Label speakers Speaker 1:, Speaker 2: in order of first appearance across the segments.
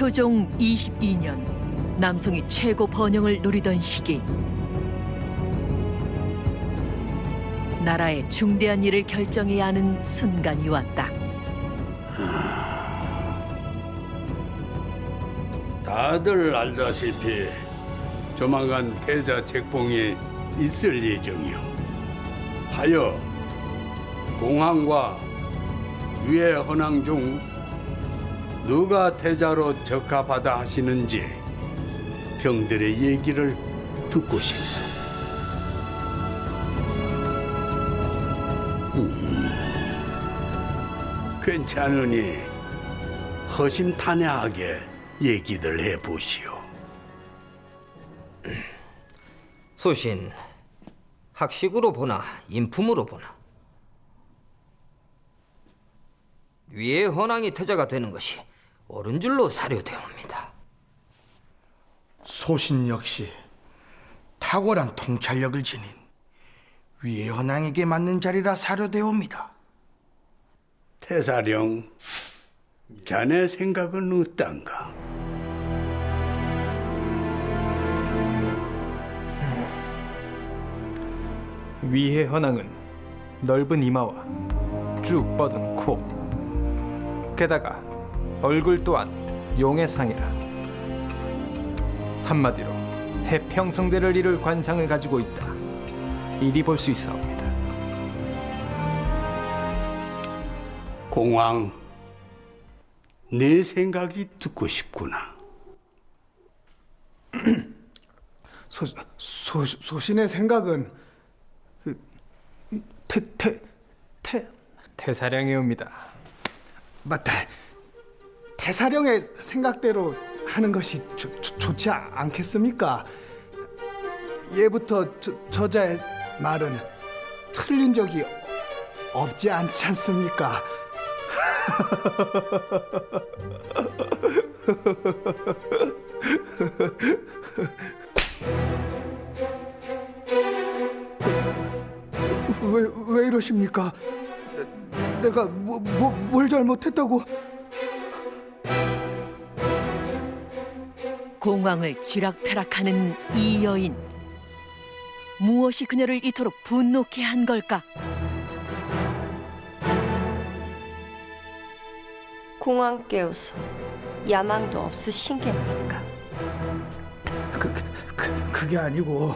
Speaker 1: 효종 22년 남송이 최고 번영을 누리던 시기, 나라의 중대한 일을 결정해야 하는 순간이 왔다.
Speaker 2: 다들 알다시피 조만간 태자 책봉이 있을 예정이요. 하여 공항과 위의 헌왕 중 누가 태자로 적합하다 하시는지 병들의 얘기를 듣고 싶소. 괜찮으니 허심탄회하게 얘기들 해보시오.
Speaker 3: 소신, 학식으로 보나 인품으로 보나 위의 헌왕이 태자가 되는 것이 옳은 줄로 사료되옵니다.
Speaker 4: 소신 역시 탁월한 통찰력을 지닌 위의 헌왕에게 맞는 자리라 사료되옵니다.
Speaker 2: 태사령, 자네 생각은 어떤가?
Speaker 5: 위의 헌왕은 넓은 이마와 쭉 뻗은 코, 게다가 얼굴 또한 용의 상이라 한마디로 태평성대를 이룰 관상을 가지고 있다, 이리 볼 수 있사옵니다.
Speaker 2: 공왕, 네 생각이 듣고 싶구나.
Speaker 6: 소신의 생각은
Speaker 5: 태사령이옵니다.
Speaker 6: 맞다. 태사령의 생각대로 하는 것이 좋지 않겠습니까? 예부터 저자의 말은 틀린 적이 없지 않지 않습니까? 왜 이러십니까? 내가 뭘 잘못했다고?
Speaker 1: 공황을 쥐락펴락하는 이 여인, 무엇이 그녀를 이토록 분노케 한 걸까?
Speaker 7: 공황 깨워서 야망도 없으신 겁니까?
Speaker 6: 그게 아니고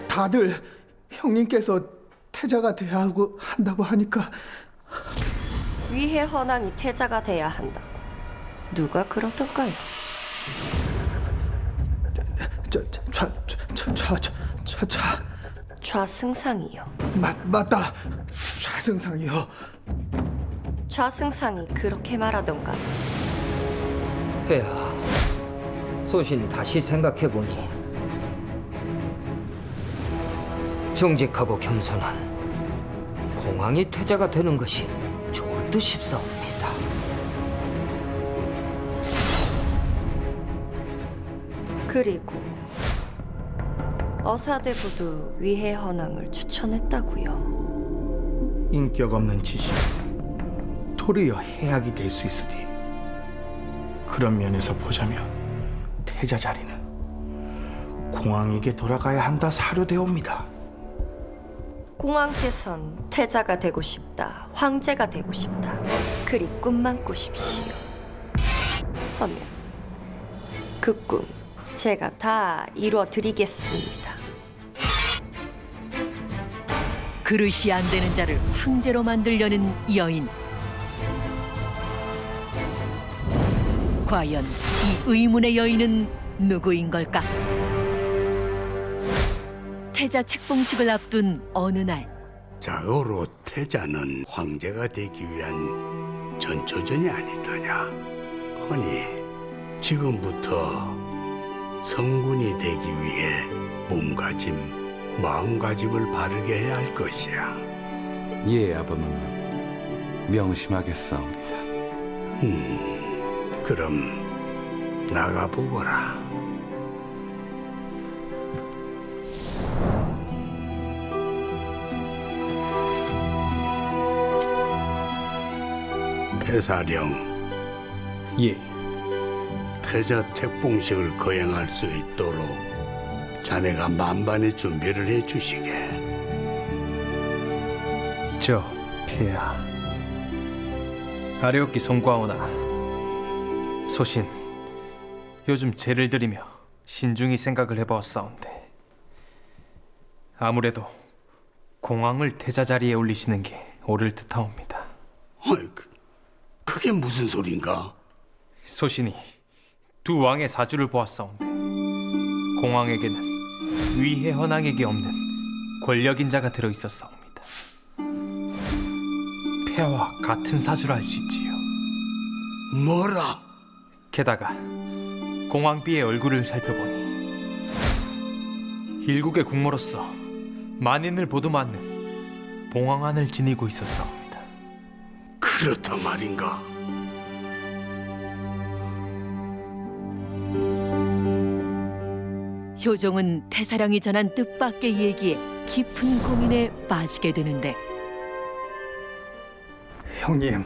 Speaker 6: 다들 형님께서 태자가 돼야 한다고 하니까.
Speaker 7: 위의 헌왕이 태자가 돼야 한다고 누가 그러던가요? 좌승상이요.
Speaker 6: 맞다. 좌승상이요.
Speaker 7: 좌승상이 그렇게 말하던가.
Speaker 3: 폐하, 소신 다시 생각해보니 정직하고 겸손한 공황이 태자가 되는 것이 좋을 듯 싶사옵니다.
Speaker 7: 그리고 어사대부도 위의 헌왕을 추천했다고요.
Speaker 4: 인격 없는 지식, 도리어 해악이 될 수 있으니 그런 면에서 보자면 태자 자리는 공왕에게 돌아가야 한다 사료되옵니다.
Speaker 7: 공왕께선 태자가 되고 싶다, 황제가 되고 싶다, 그리 꿈만 꾸십시오. 하면 그 꿈 제가 다 이루어드리겠습니다.
Speaker 1: 그릇이 안 되는 자를 황제로 만들려는 여인. 과연 이 의문의 여인은 누구인 걸까? 태자 책봉식을 앞둔 어느 날,
Speaker 2: 자고로 태자는 황제가 되기 위한 전초전이 아니더냐. 허니 지금부터 성군이 되기 위해 몸가짐, 마음가짐을 바르게 해야 할 것이야.
Speaker 8: 예, 아버마마. 명심하겠사옵니다.
Speaker 2: 그럼 나가보거라. 태사령,
Speaker 5: 예.
Speaker 2: 태자 책봉식을 거행할 수 있도록 자네가 만반의 준비를 해주시게.
Speaker 5: 저 폐하 아래옵기 송과오나 소신 요즘 제를 드리며 신중히 생각을 해보았사온데 아무래도 공황을 태자 자리에 올리시는 게 옳을 듯하옵니다.
Speaker 2: 어이, 그게 무슨 소린가?
Speaker 5: 소신이 두 왕의 사주를 보았사온데 공황에게는 위해 헌왕에게 없는 권력인 자가 들어있었사옵니다. 폐하와 같은 사주라 할 수 있지요.
Speaker 2: 뭐라?
Speaker 5: 게다가 공황비의 얼굴을 살펴보니 일국의 국모로서 만인을 보듬어안는 봉황안을 지니고 있었사옵니다.
Speaker 2: 그렇단 말인가?
Speaker 1: 효종은 태사랑이 전한 뜻밖의 얘기에 깊은 고민에 빠지게 되는데
Speaker 6: 형님,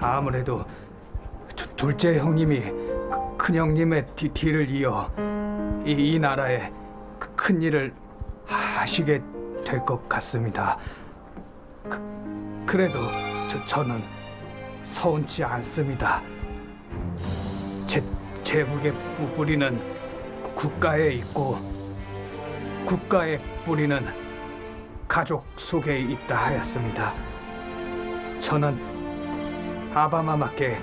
Speaker 6: 아무래도 둘째 형님이 큰 형님의 뒤를 이어 이 나라에 큰 일을 하시게 될 것 같습니다. 그래도 저는 서운치 않습니다. 제 제국의 뿌리는 국가에 있고 국가의 뿌리는 가족 속에 있다 하였습니다. 저는 아바마마께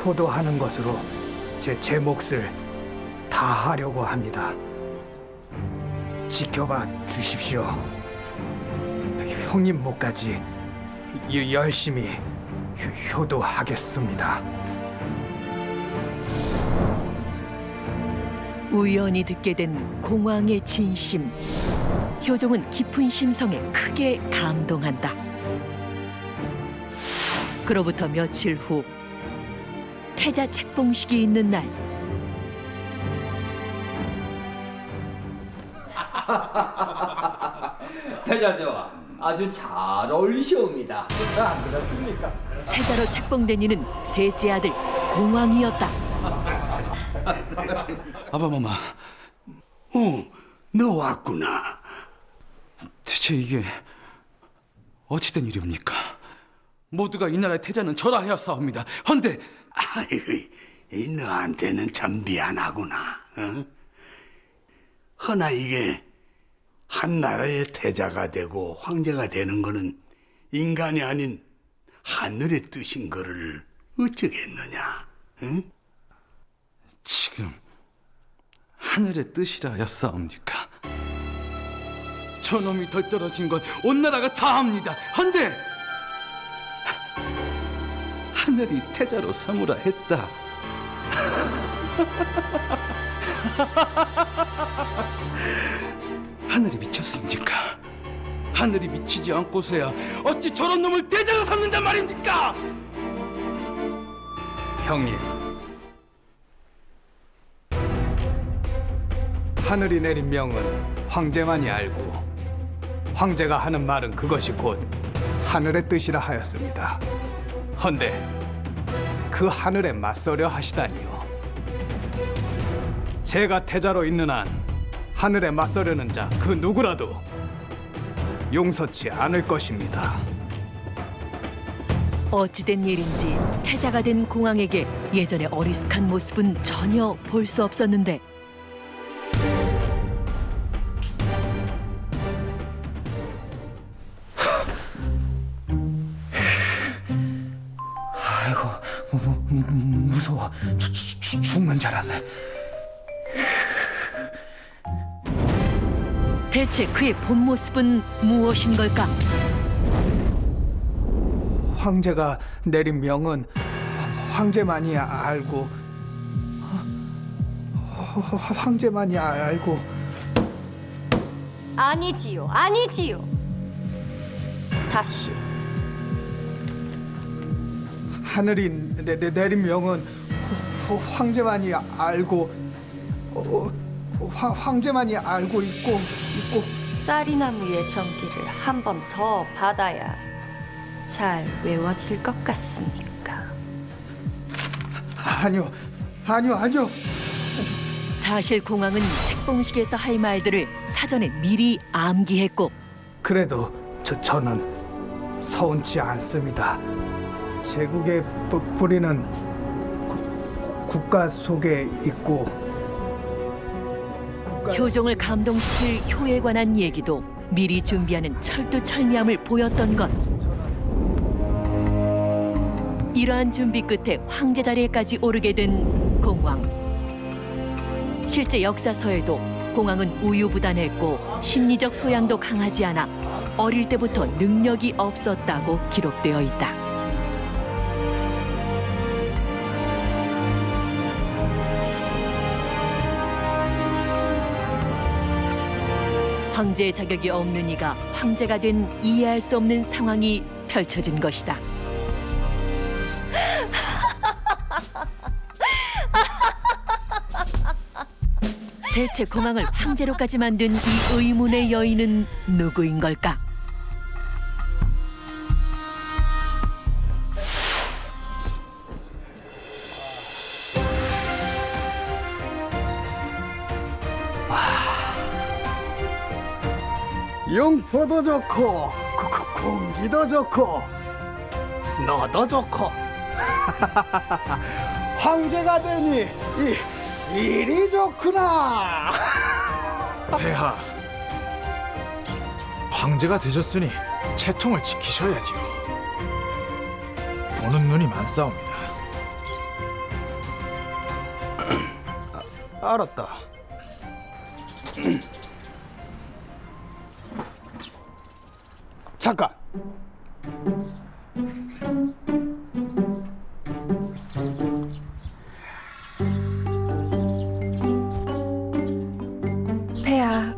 Speaker 6: 효도하는 것으로 제 몫을 다하려고 합니다. 지켜봐 주십시오. 형님 몫까지 열심히 효도하겠습니다.
Speaker 1: 우연히 듣게 된 공황의 진심. 효종은 깊은 심성에 크게 감동한다. 그로부터 며칠 후 태자 책봉식이 있는 날
Speaker 3: 태자저와 아주 잘 어울리시옵니다. 안 그렇습니까?
Speaker 1: 세자로 책봉된 이는 셋째 아들 공황이었다.
Speaker 8: 아바마마,
Speaker 2: 너 왔구나.
Speaker 8: 대체 이게 어찌된 일입니까? 모두가 이 나라의 태자는 저라 하였사옵니다. 헌데
Speaker 2: 아이고, 너한테는 참 미안하구나. 어? 허나 이게 한 나라의 태자가 되고 황제가 되는 거는 인간이 아닌 하늘의 뜻인 거를 어쩌겠느냐. 응?
Speaker 8: 지금 하늘의 뜻이라 하였사옵니까? 저놈이 덜 떨어진 건 온 나라가 다 압니다. 헌데 하늘이 태자로 삼으라 했다. 하늘이 미쳤습니까? 하늘이 미치지 않고서야 어찌 저런 놈을 태자로 삼는단 말입니까?
Speaker 6: 형님, 하늘이 내린 명은 황제만이 알고 황제가 하는 말은 그것이 곧 하늘의 뜻이라 하였습니다. 헌데 그 하늘에 맞서려 하시다니요. 제가 태자로 있는 한 하늘에 맞서려는 자 그 누구라도 용서치 않을 것입니다.
Speaker 1: 어찌된 일인지 태자가 된 공황에게 예전의 어리숙한 모습은 전혀 볼 수 없었는데
Speaker 6: 아이고, 무서워. 죽는 줄 알았네.
Speaker 1: 대체 그의 본 모습은 무엇인 걸까?
Speaker 6: 황제가 내린 명은 황제만이 알고 황제만이 알고
Speaker 7: 아니지요, 아니지요. 다시
Speaker 6: 하늘이 내린 명은 황제만이 알고 황제만이 알고 있고
Speaker 7: 쌀이나무의 전기를 한 번 더 받아야 잘 외워질 것 같습니까?
Speaker 6: 아니요,
Speaker 4: 아니요.
Speaker 1: 사실 공왕은 책봉식에서 할 말들을 사전에 미리 암기했고
Speaker 6: 그래도 저는 서운치 않습니다. 제국의 뿌리는 국가 속에 있고
Speaker 1: 효종을 감동시킬 효에 관한 얘기도 미리 준비하는 철두철미함을 보였던 것. 이러한 준비 끝에 황제 자리에까지 오르게 된 공왕. 실제 역사서에도 공왕은 우유부단했고 심리적 소양도 강하지 않아 어릴 때부터 능력이 없었다고 기록되어 있다. 황제의 자격이 없는 이가 황제가 된 이해할 수 없는 상황이 펼쳐진 것이다. 대체 공왕을 황제로까지 만든 이 의문의 여인은 누구인 걸까?
Speaker 6: 용포도 좋고 공기도 좋고 너도 좋고 황제가 되니 일이 좋구나.
Speaker 9: 폐하, 황제가 되셨으니 채통을 지키셔야지요. 보는 눈이 많사옵니다.
Speaker 6: 알았다. 잠깐.
Speaker 10: 폐하,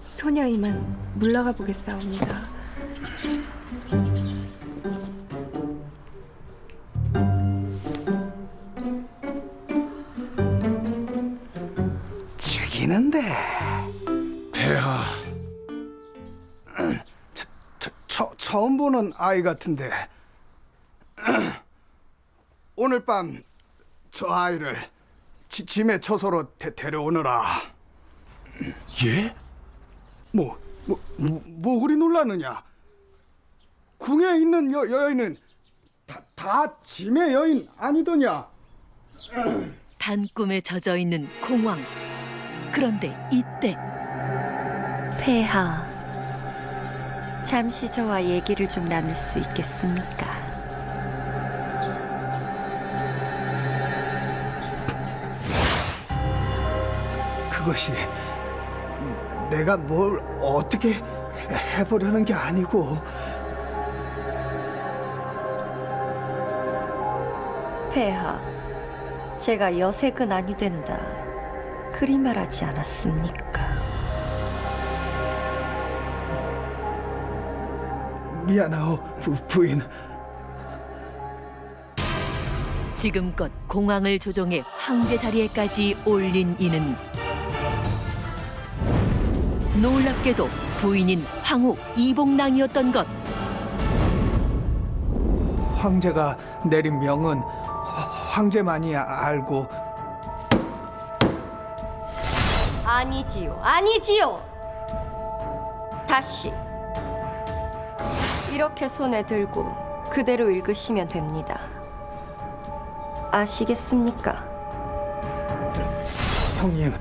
Speaker 10: 소녀 이만 물러가 보겠사옵니다.
Speaker 6: 죽이는데.
Speaker 9: 폐하,
Speaker 6: 처음 보는 아이 같은데 오늘 밤 저 아이를 짐의 처소로 데려오너라.
Speaker 9: 예?
Speaker 6: 뭐 그리 놀라느냐? 궁에 있는 여인은 다 짐의 여인 아니더냐?
Speaker 1: 단 꿈에 젖어 있는 공왕. 그런데 이때
Speaker 7: 폐하, 잠시 저와 얘기를 좀 나눌 수 있겠습니까?
Speaker 6: 그것이 내가 뭘 어떻게 해보려는 게 아니고.
Speaker 7: 폐하, 제가 여색은 아니 된다. 그리 말하지 않았습니까?
Speaker 6: 미안하오, 부인.
Speaker 1: 지금껏 공왕을 조종해 황제 자리에까지 올린 이는 놀랍게도 부인인 황후 이복랑이었던 것.
Speaker 6: 황제가 내린 명은 황제만이 알고.
Speaker 7: 아니지요. 다시 이렇게 손에 들고 그대로 읽으시면 됩니다. 아시겠습니까?
Speaker 6: 형님,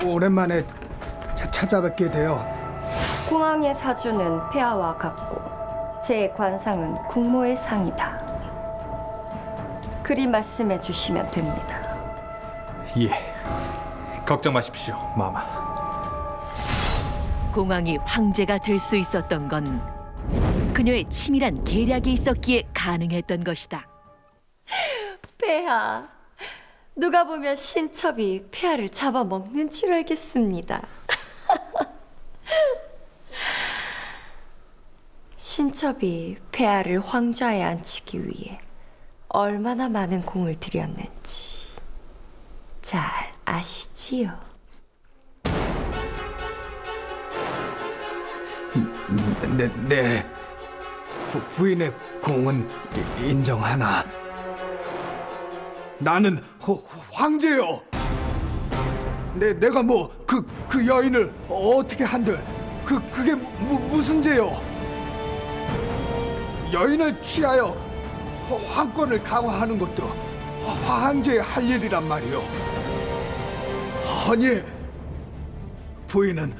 Speaker 6: 오랜만에 찾아뵙게 되어.
Speaker 7: 공왕의 사주는 폐하와 같고 제 관상은 국모의 상이다. 그리 말씀해 주시면 됩니다.
Speaker 5: 예, 걱정 마십시오, 마마.
Speaker 1: 공왕이 황제가 될 수 있었던 건 그녀의 치밀한 계략이 있었기에 가능했던 것이다.
Speaker 7: 폐하, 누가 보면 신첩이 폐하를 잡아먹는 줄 알겠습니다. 신첩이 폐하를 황좌에 앉히기 위해 얼마나 많은 공을 들였는지 잘 아시지요?
Speaker 6: 네. 부인의 공은 인정하나. 나는 황제요. 내가 뭐 그 여인을 어떻게 한들 그게 무슨 죄요? 여인을 취하여 황권을 강화하는 것도 황제의 할 일이란 말이요. 아니 부인은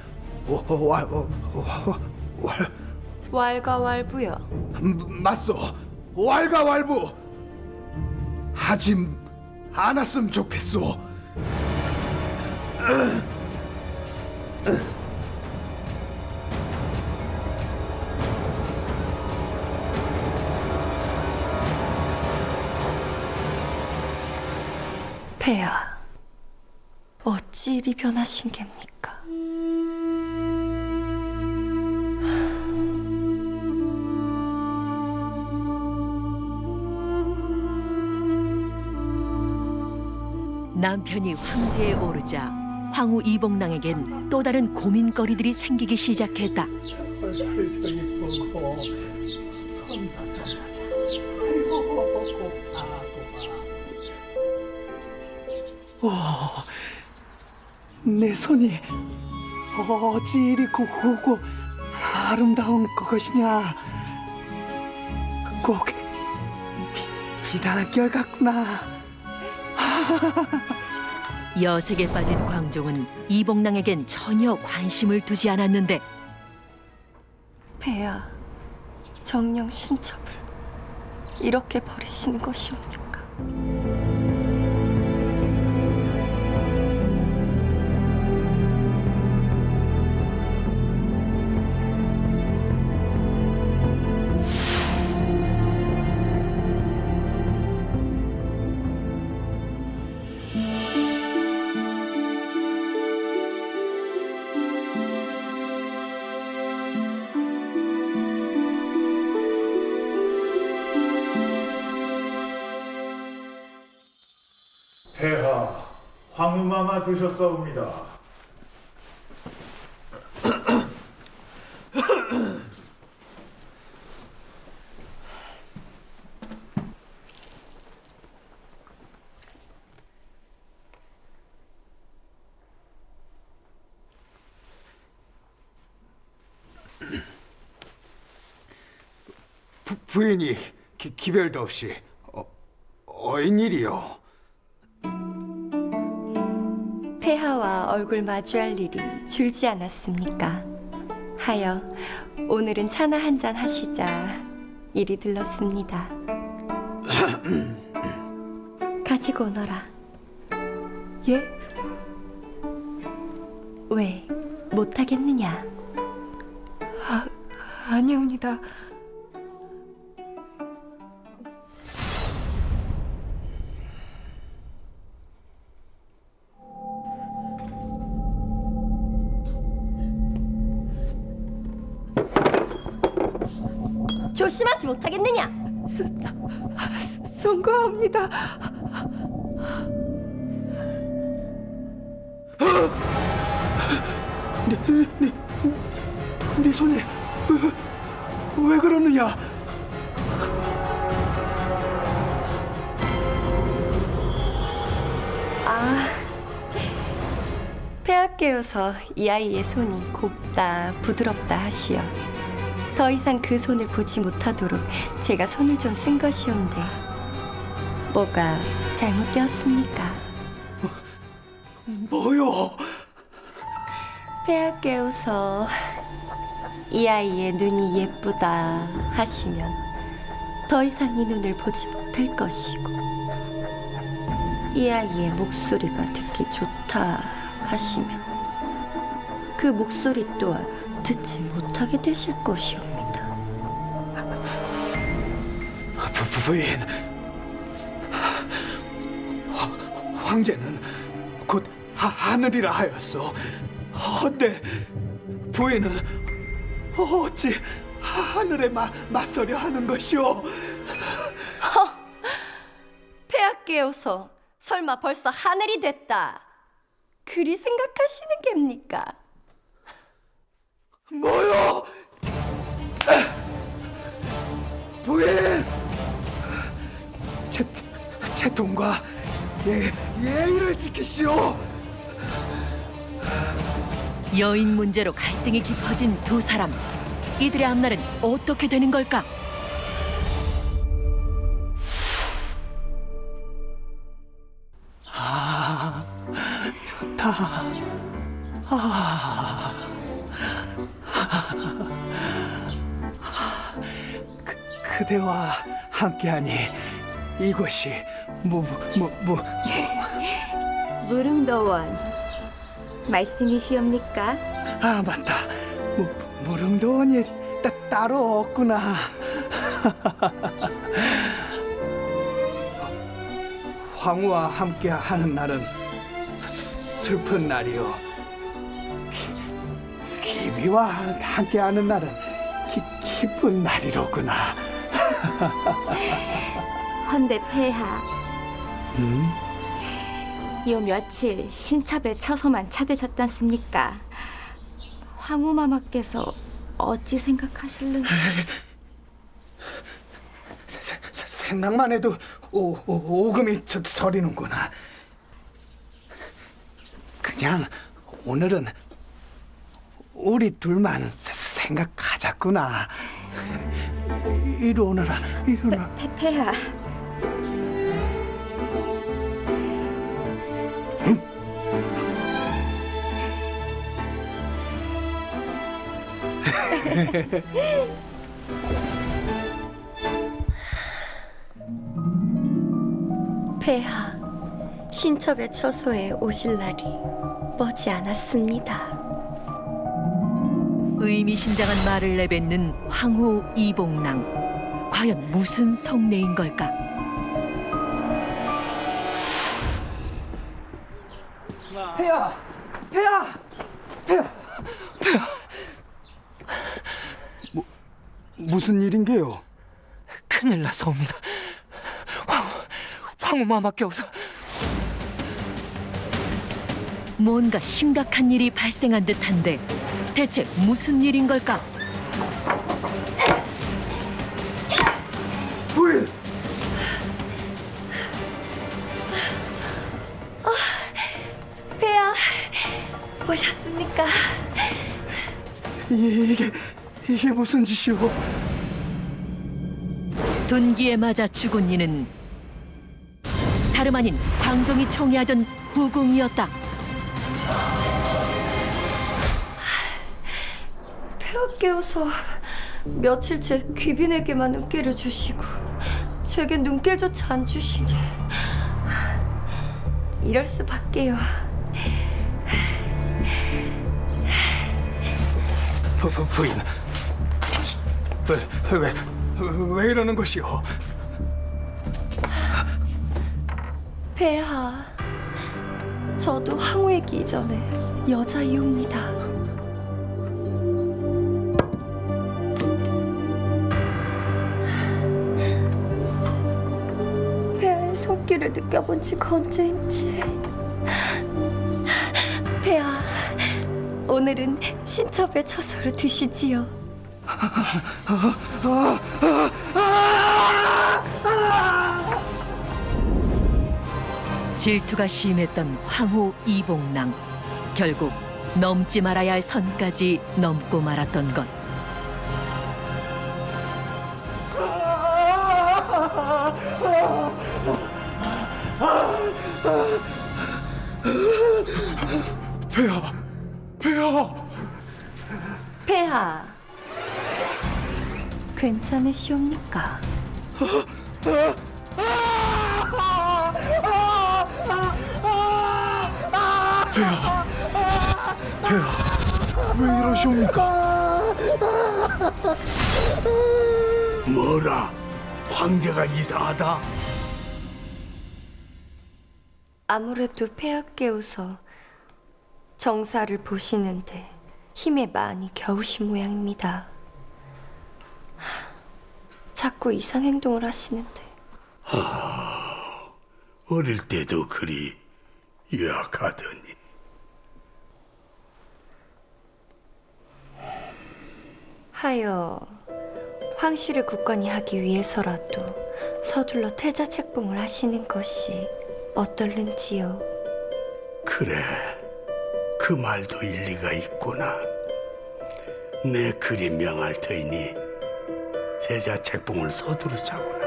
Speaker 7: 왈가왈부요.
Speaker 6: 맞소. 왈가왈부 하지 않았으면 좋겠소.
Speaker 7: 폐하, 어찌 이리 변하신 겝니까?
Speaker 1: 남편이 황제에 오르자 황후 이복랑에겐 또 다른 고민거리들이 생기기 시작했다.
Speaker 6: 내 손이 어찌 이리 고고 아름다운 것이냐. 꼭 비단결 같구나.
Speaker 1: 여색에 빠진 광종은 이복랑에겐 전혀 관심을 두지 않았는데
Speaker 7: 폐하, 정령 신첩을 이렇게 버리시는 것이옵니까?
Speaker 9: 폐하, 황후마마 드셨사옵니다.
Speaker 6: 부인이 기별도 없이 어인일이요.
Speaker 7: 폐하와 얼굴 마주할 일이 줄지 않았습니까? 하여 오늘은 차나 한잔 하시자 이리 들렀습니다. 가지고 오너라.
Speaker 10: 예?
Speaker 7: 왜 못하겠느냐?
Speaker 10: 아니옵니다.
Speaker 7: 조심하지 못하겠느냐?
Speaker 10: 송구합니다.
Speaker 6: 네 손이 왜 그러느냐?
Speaker 7: 폐하께서 이 아이의 손이 곱다 부드럽다 하시어 더 이상 그 손을 보지 못하도록 제가 손을 좀 쓴 것이온데 뭐가 잘못되었습니까?
Speaker 6: 뭐요?
Speaker 7: 폐하께서 이 아이의 눈이 예쁘다 하시면 더 이상 이 눈을 보지 못할 것이고 이 아이의 목소리가 듣기 좋다 하시면 그 목소리 또한 듣지 못하게 되실 것이옵니다.
Speaker 6: 부인, 황제는 곧 하늘이라 하였소. 헌데 부인은 어찌 하늘에 맞서려 하는 것이오?
Speaker 7: 폐하께서 설마 벌써 하늘이 됐다 그리 생각하시는 겝니까?
Speaker 6: 뭐요? 부인! 채통과
Speaker 8: 예의를 지키시오.
Speaker 1: 여인 문제로 갈등이 깊어진 두 사람. 이들의 앞날은 어떻게 되는 걸까?
Speaker 4: 좋다. 그대와 함께하니 이곳이
Speaker 10: 무릉도원 말씀이시옵니까?
Speaker 4: 아 맞다. 무릉도원이 따로 없구나. 황후와 함께하는 날은 슬픈 날이요. 기비와 함께하는 날은 기쁜 날이로구나.
Speaker 10: 헌데 폐하, 요 며칠 신첩의 처소만 찾으셨잖습니까? 황후마마께서 어찌 생각하실는지.
Speaker 4: 생각만 해도 오금이 저리는구나. 그냥 오늘은 우리 둘만 생각하자꾸나. 이리 오너라.
Speaker 10: 폐하,
Speaker 7: 폐하, 신첩의 처소에 오실 날이 머지 않았습니다.
Speaker 1: 의미심장한 말을 내뱉는 황후 이봉랑. 과연 무슨 성례인 걸까?
Speaker 3: 폐하!
Speaker 4: 무슨 일인게요?
Speaker 3: 큰일 났사옵니다. 황후마마께서
Speaker 1: 뭔가 심각한 일이 발생한 듯한데 대체 무슨 일인 걸까?
Speaker 4: 부인!
Speaker 7: 폐하, 오셨습니까?
Speaker 4: 이게 무슨 짓이오?
Speaker 1: 둔기에 맞아 죽은 이는 다름 아닌 광종이 총애하던 후궁이었다.
Speaker 7: 폐하께서 며칠째 귀빈에게만 눈길을 주시고 제게 눈길조차 안 주시니 이럴 수밖에요.
Speaker 4: 부인, 왜 이러는 것이오?
Speaker 7: 폐하, 저도 황후이기 이전에 여자이옵니다. 폐하의 손길을 느껴본 지가 언제인지. 폐하, 오늘은 신첩의 처소로 드시지요.
Speaker 1: 질투가 심했던 황후 이봉랑. 결국 넘지 말아야 할 선까지 넘고 말았던 것.
Speaker 4: 폐하!
Speaker 7: 폐하, 괜찮으시옵니까?
Speaker 4: 폐하, 왜 이러시옵니까?
Speaker 2: 뭐라? 황제가 이상하다?
Speaker 7: 아무래도 폐하께서 정사를 보시는데 힘에 많이 겨우신 모양입니다. 자꾸 이상 행동을 하시는데.
Speaker 2: 어릴 때도 그리 유약하더니.
Speaker 7: 하여 황씨를 굳건히 하기 위해서라도 서둘러 태자 책봉을 하시는 것이 어떨는지요?
Speaker 2: 그래, 그 말도 일리가 있구나. 내 그리 명할 터이니 세자 책봉을 서두르자구나.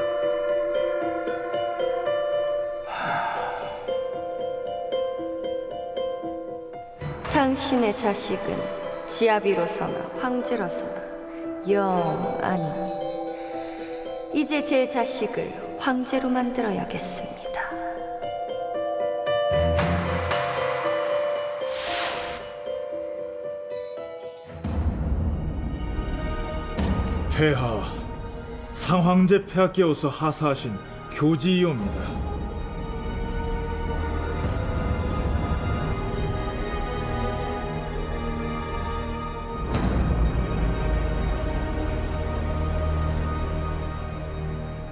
Speaker 7: 당신의 자식은 지아비로서나 황제로서나 영 아니니 이제 제 자식을 황제로 만들어야겠습니다.
Speaker 9: 폐하, 상황제 폐하께서 하사하신 교지이옵니다.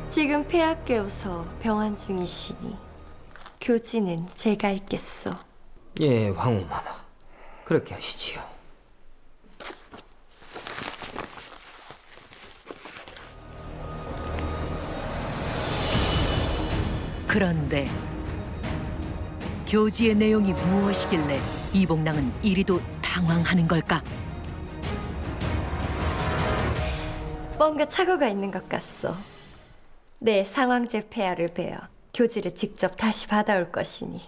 Speaker 7: 지금 폐하께서 병환 중이시니 교지는 제가 읽겠소.
Speaker 3: 예, 황후마마. 그렇게 하시지요.
Speaker 1: 그런데 교지의 내용이 무엇이길래 이복랑은 이리도 당황하는 걸까?
Speaker 7: 뭔가 착오가 있는 것 같소. 내 상황제 폐하를 뵈어 교지를 직접 다시 받아올 것이니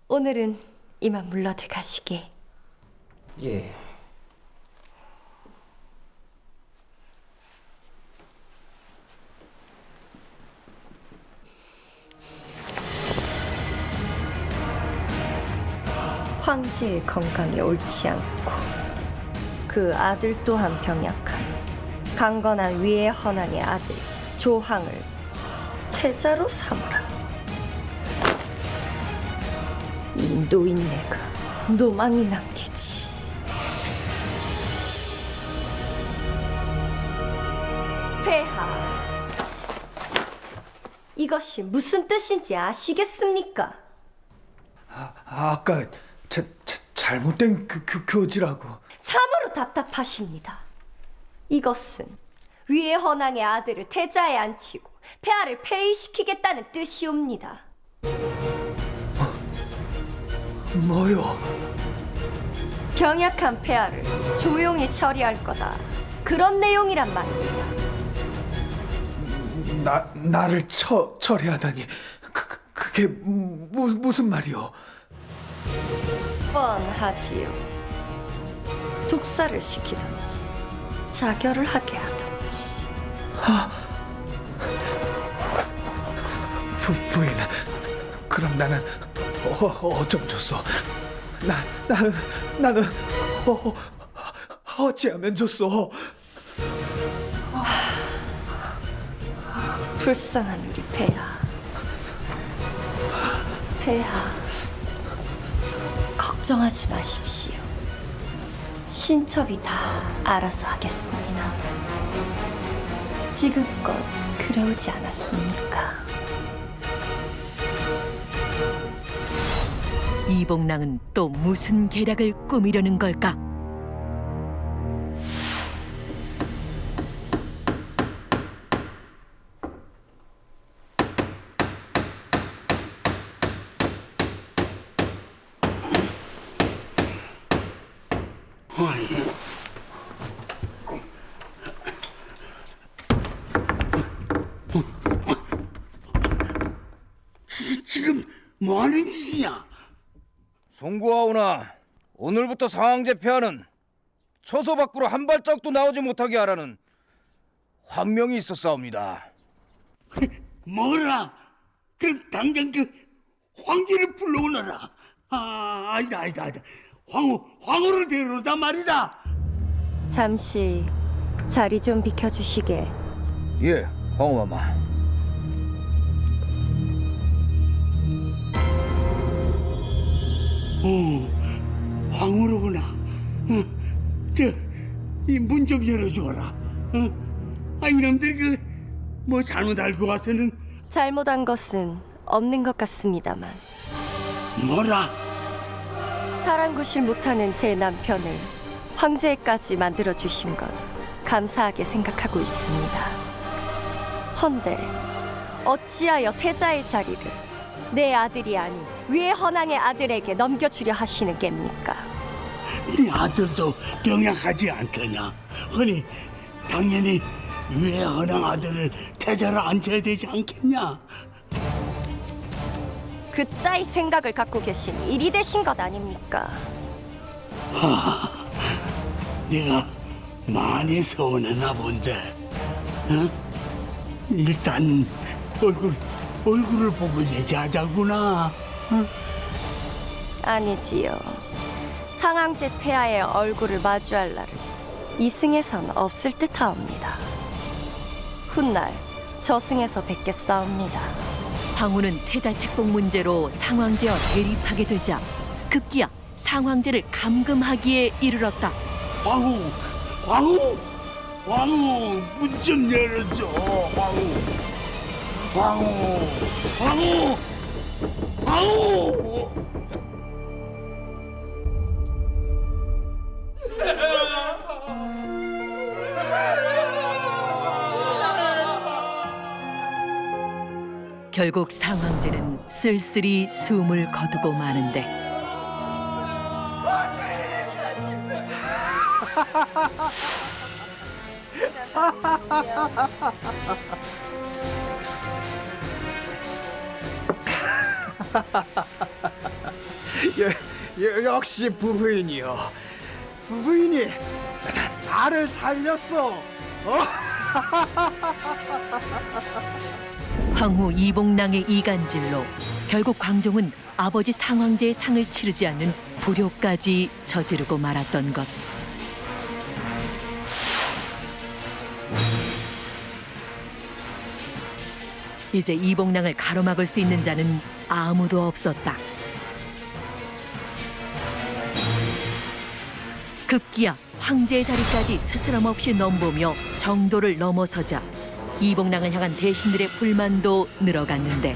Speaker 7: 오늘은 이만 물러들 가시게.
Speaker 3: 예.
Speaker 7: 황제의 건강에 옳지 않고 그 아들 또한 병약한 강건한 위의 헌안의 아들 조항을 태자로 삼으라. 이 노인네가 노망이 남기지. 폐하, 이것이 무슨 뜻인지 아시겠습니까?
Speaker 4: 아까 잘못된 그 교지라고.
Speaker 7: 참으로 답답하십니다. 이것은 위의 헌왕의 아들을 태자에 앉히고 폐하를 폐위시키겠다는 뜻이옵니다.
Speaker 4: 뭐요?
Speaker 7: 병약한 폐하를 조용히 처리할 거다. 그런 내용이란 말입니다.
Speaker 4: 나를 처리하다니. 그게 무슨 말이오?
Speaker 7: 뻔하지요. 독사를 시키든지 자결을 하게 하든지.
Speaker 4: 부인, 그럼 나는 어쩜 좋소? 나는 어찌하면 좋소?
Speaker 7: 불쌍한 우리 폐하. 폐하, 걱정하지 마십시오. 신첩이 다 알아서 하겠습니다. 지금껏 그래오지 않았습니까?
Speaker 1: 이복랑은 또 무슨 계략을 꾸미려는 걸까?
Speaker 2: 지금 뭐 하는 짓이냐?
Speaker 8: 송구하오나 오늘부터 상황제 폐하는 처소 밖으로 한 발짝도 나오지 못하게 하라는 환명이 있었사옵니다.
Speaker 2: 뭐라? 그럼 당장 그 황제를 불러오너라. 아니다. 황후를 데려오다 말이다.
Speaker 7: 잠시 자리 좀 비켜주시게.
Speaker 8: 예, 황후마마.
Speaker 2: 황후로구나. 이 문 좀 열어주어라. 이놈들 뭐 잘못 알고 와서는.
Speaker 7: 잘못한 것은 없는 것 같습니다만
Speaker 2: 뭐라?
Speaker 7: 사랑구실 못하는 제 남편을 황제까지 만들어주신 것 감사하게 생각하고 있습니다. 헌데 어찌하여 태자의 자리를 내 아들이 아닌 위의 헌왕의 아들에게 넘겨주려 하시는 겝니까?
Speaker 2: 네 아들도 병약하지 않더냐? 허니 당연히 위의 헌왕 아들을 태자로 앉혀야 되지 않겠냐?
Speaker 7: 그따위 생각을 갖고 계시니 일이 되신 것 아닙니까?
Speaker 2: 네가 많이 서운했나 본데. 어? 일단 얼굴을 보고 얘기하자구나. 어?
Speaker 7: 아니지요. 상황제 폐하의 얼굴을 마주할 날은 이승에선 없을 듯하옵니다. 훗날 저승에서 뵙겠사옵니다.
Speaker 1: 황후는 태자 책봉 문제로 상황제와 대립하게 되자 급기야 상황제를 감금하기에 이르렀다.
Speaker 2: 황후, 문 좀 열어줘. 황후.
Speaker 1: 결국 상황제는 쓸쓸히 숨을 거두고 마는데
Speaker 6: 역시 부부인이요. 부부인이 나를 살렸어.
Speaker 1: 황후 이봉랑의 이간질로 결국 광종은 아버지 상황제의 상을 치르지 않는 불효까지 저지르고 말았던 것. 이제 이봉랑을 가로막을 수 있는 자는 아무도 없었다. 급기야 황제의 자리까지 스스럼 없이 넘보며 정도를 넘어서자 이봉랑을 향한 대신들의 불만도 늘어갔는데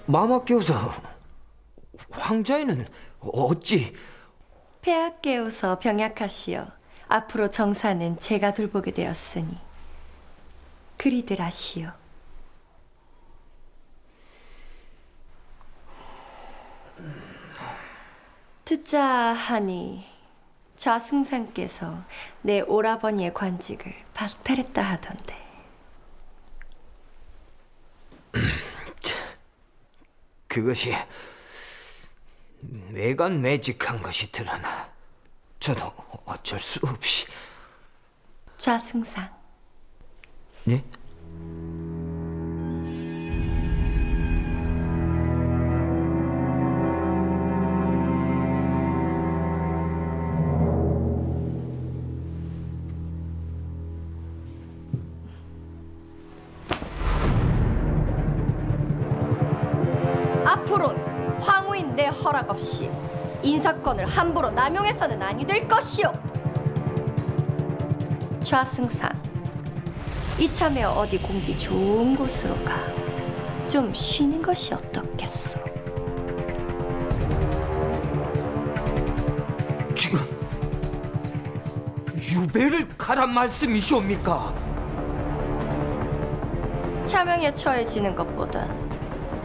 Speaker 3: 마마께서 황자에는 어찌?
Speaker 7: 폐하께서 병약하시어 앞으로 정사는 제가 돌보게 되었으니 그리들 하시오. 듣자 하니 좌승상께서 내 오라버니의 관직을 박탈했다 하던데.
Speaker 3: 그것이 매간매직한 것이 드러나 저도 어쩔 수 없이.
Speaker 7: 좌승상.
Speaker 3: 예?
Speaker 7: 앞으론 황후인 내 허락 없이 인사권을 함부로 남용해서는 아니 될 것이오. 좌승상, 이참에 어디 공기 좋은 곳으로 가 좀 쉬는 것이 어떻겠소?
Speaker 3: 지금 유배를 가란 말씀이시옵니까?
Speaker 7: 차명에 처해지는 것보다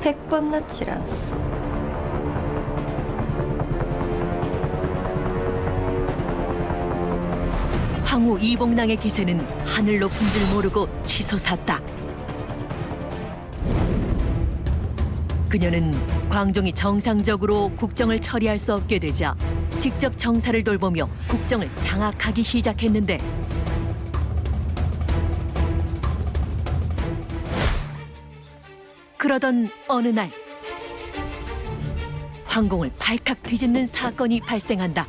Speaker 7: 100번 낫질 않소.
Speaker 1: 황후 이봉랑의 기세는 하늘 높은 줄 모르고 치솟았다. 그녀는 광종이 정상적으로 국정을 처리할 수 없게 되자 직접 정사를 돌보며 국정을 장악하기 시작했는데 그러던 어느 날 황궁을 발칵 뒤집는 사건이 발생한다.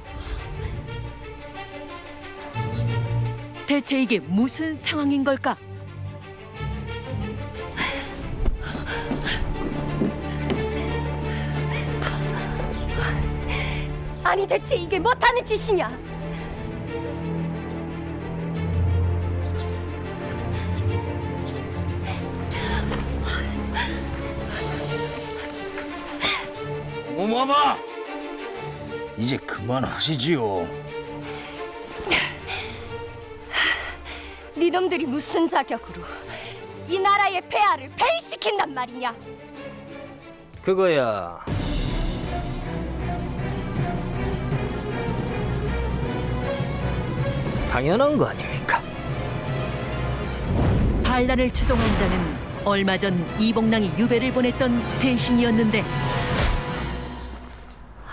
Speaker 1: 대체 이게 무슨 상황인 걸까?
Speaker 7: 아니 대체 이게 못하는 짓이냐?
Speaker 8: 어머마, 이제 그만하시지요.
Speaker 7: 니놈들이 무슨 자격으로
Speaker 10: 이 나라의 폐하를 폐위시킨단 말이냐?
Speaker 3: 그거야 당연한 거 아닙니까?
Speaker 1: 반란을 추동한 자는 얼마 전 이봉랑이 유배를 보냈던 대신이었는데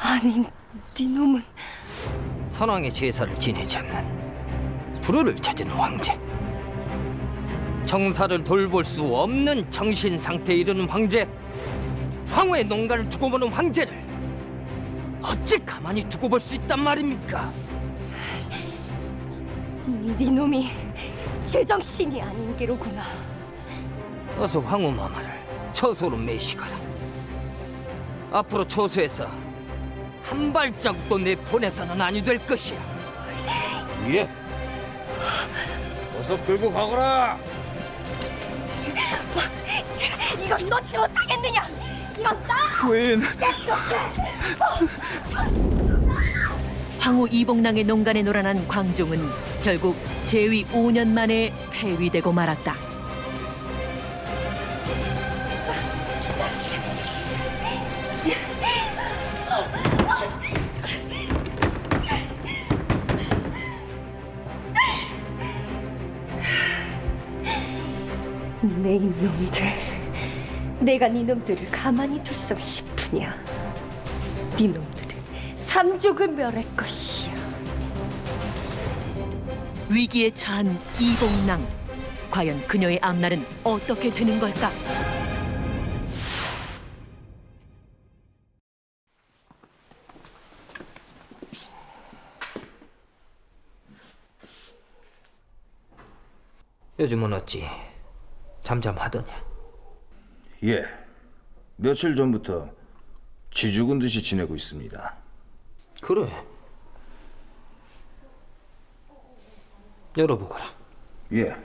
Speaker 7: 아니, 네 놈은
Speaker 3: 선왕의 제사를 지내지 않는 불효를 저지른 황제, 정사를 돌볼 수 없는 정신 상태에 이르는 황제, 황후의 농간을 두고 보는 황제를 어찌 가만히 두고 볼 수 있단 말입니까?
Speaker 7: 네 놈이 제정신이 아닌 게로구나.
Speaker 3: 어서 황후 마마를 처소로 매시거라. 앞으로 처소에서 한 발자국도 내보내서는 아니 될 것이야. 예. 어서 끌고 가거라.
Speaker 7: 이건 놓지 못하겠느냐? 이건 나!
Speaker 4: 부인,
Speaker 1: 황후 이봉랑의 농간에 놀아난 광종은 결국 재위 5년 만에 폐위되고 말았다.
Speaker 7: 내 이놈들, 내가 네 놈들을 가만히 둘 썩 싶으냐? 네 놈들을 삼족을 멸할 것이야.
Speaker 1: 위기에 처한 이봉랑. 과연 그녀의 앞날은 어떻게 되는 걸까?
Speaker 3: 요즘은 어찌 잠잠하더냐?
Speaker 11: 예, 며칠 전부터 쥐 죽은 듯이 지내고 있습니다.
Speaker 3: 그래. 열어보거라.
Speaker 11: 예.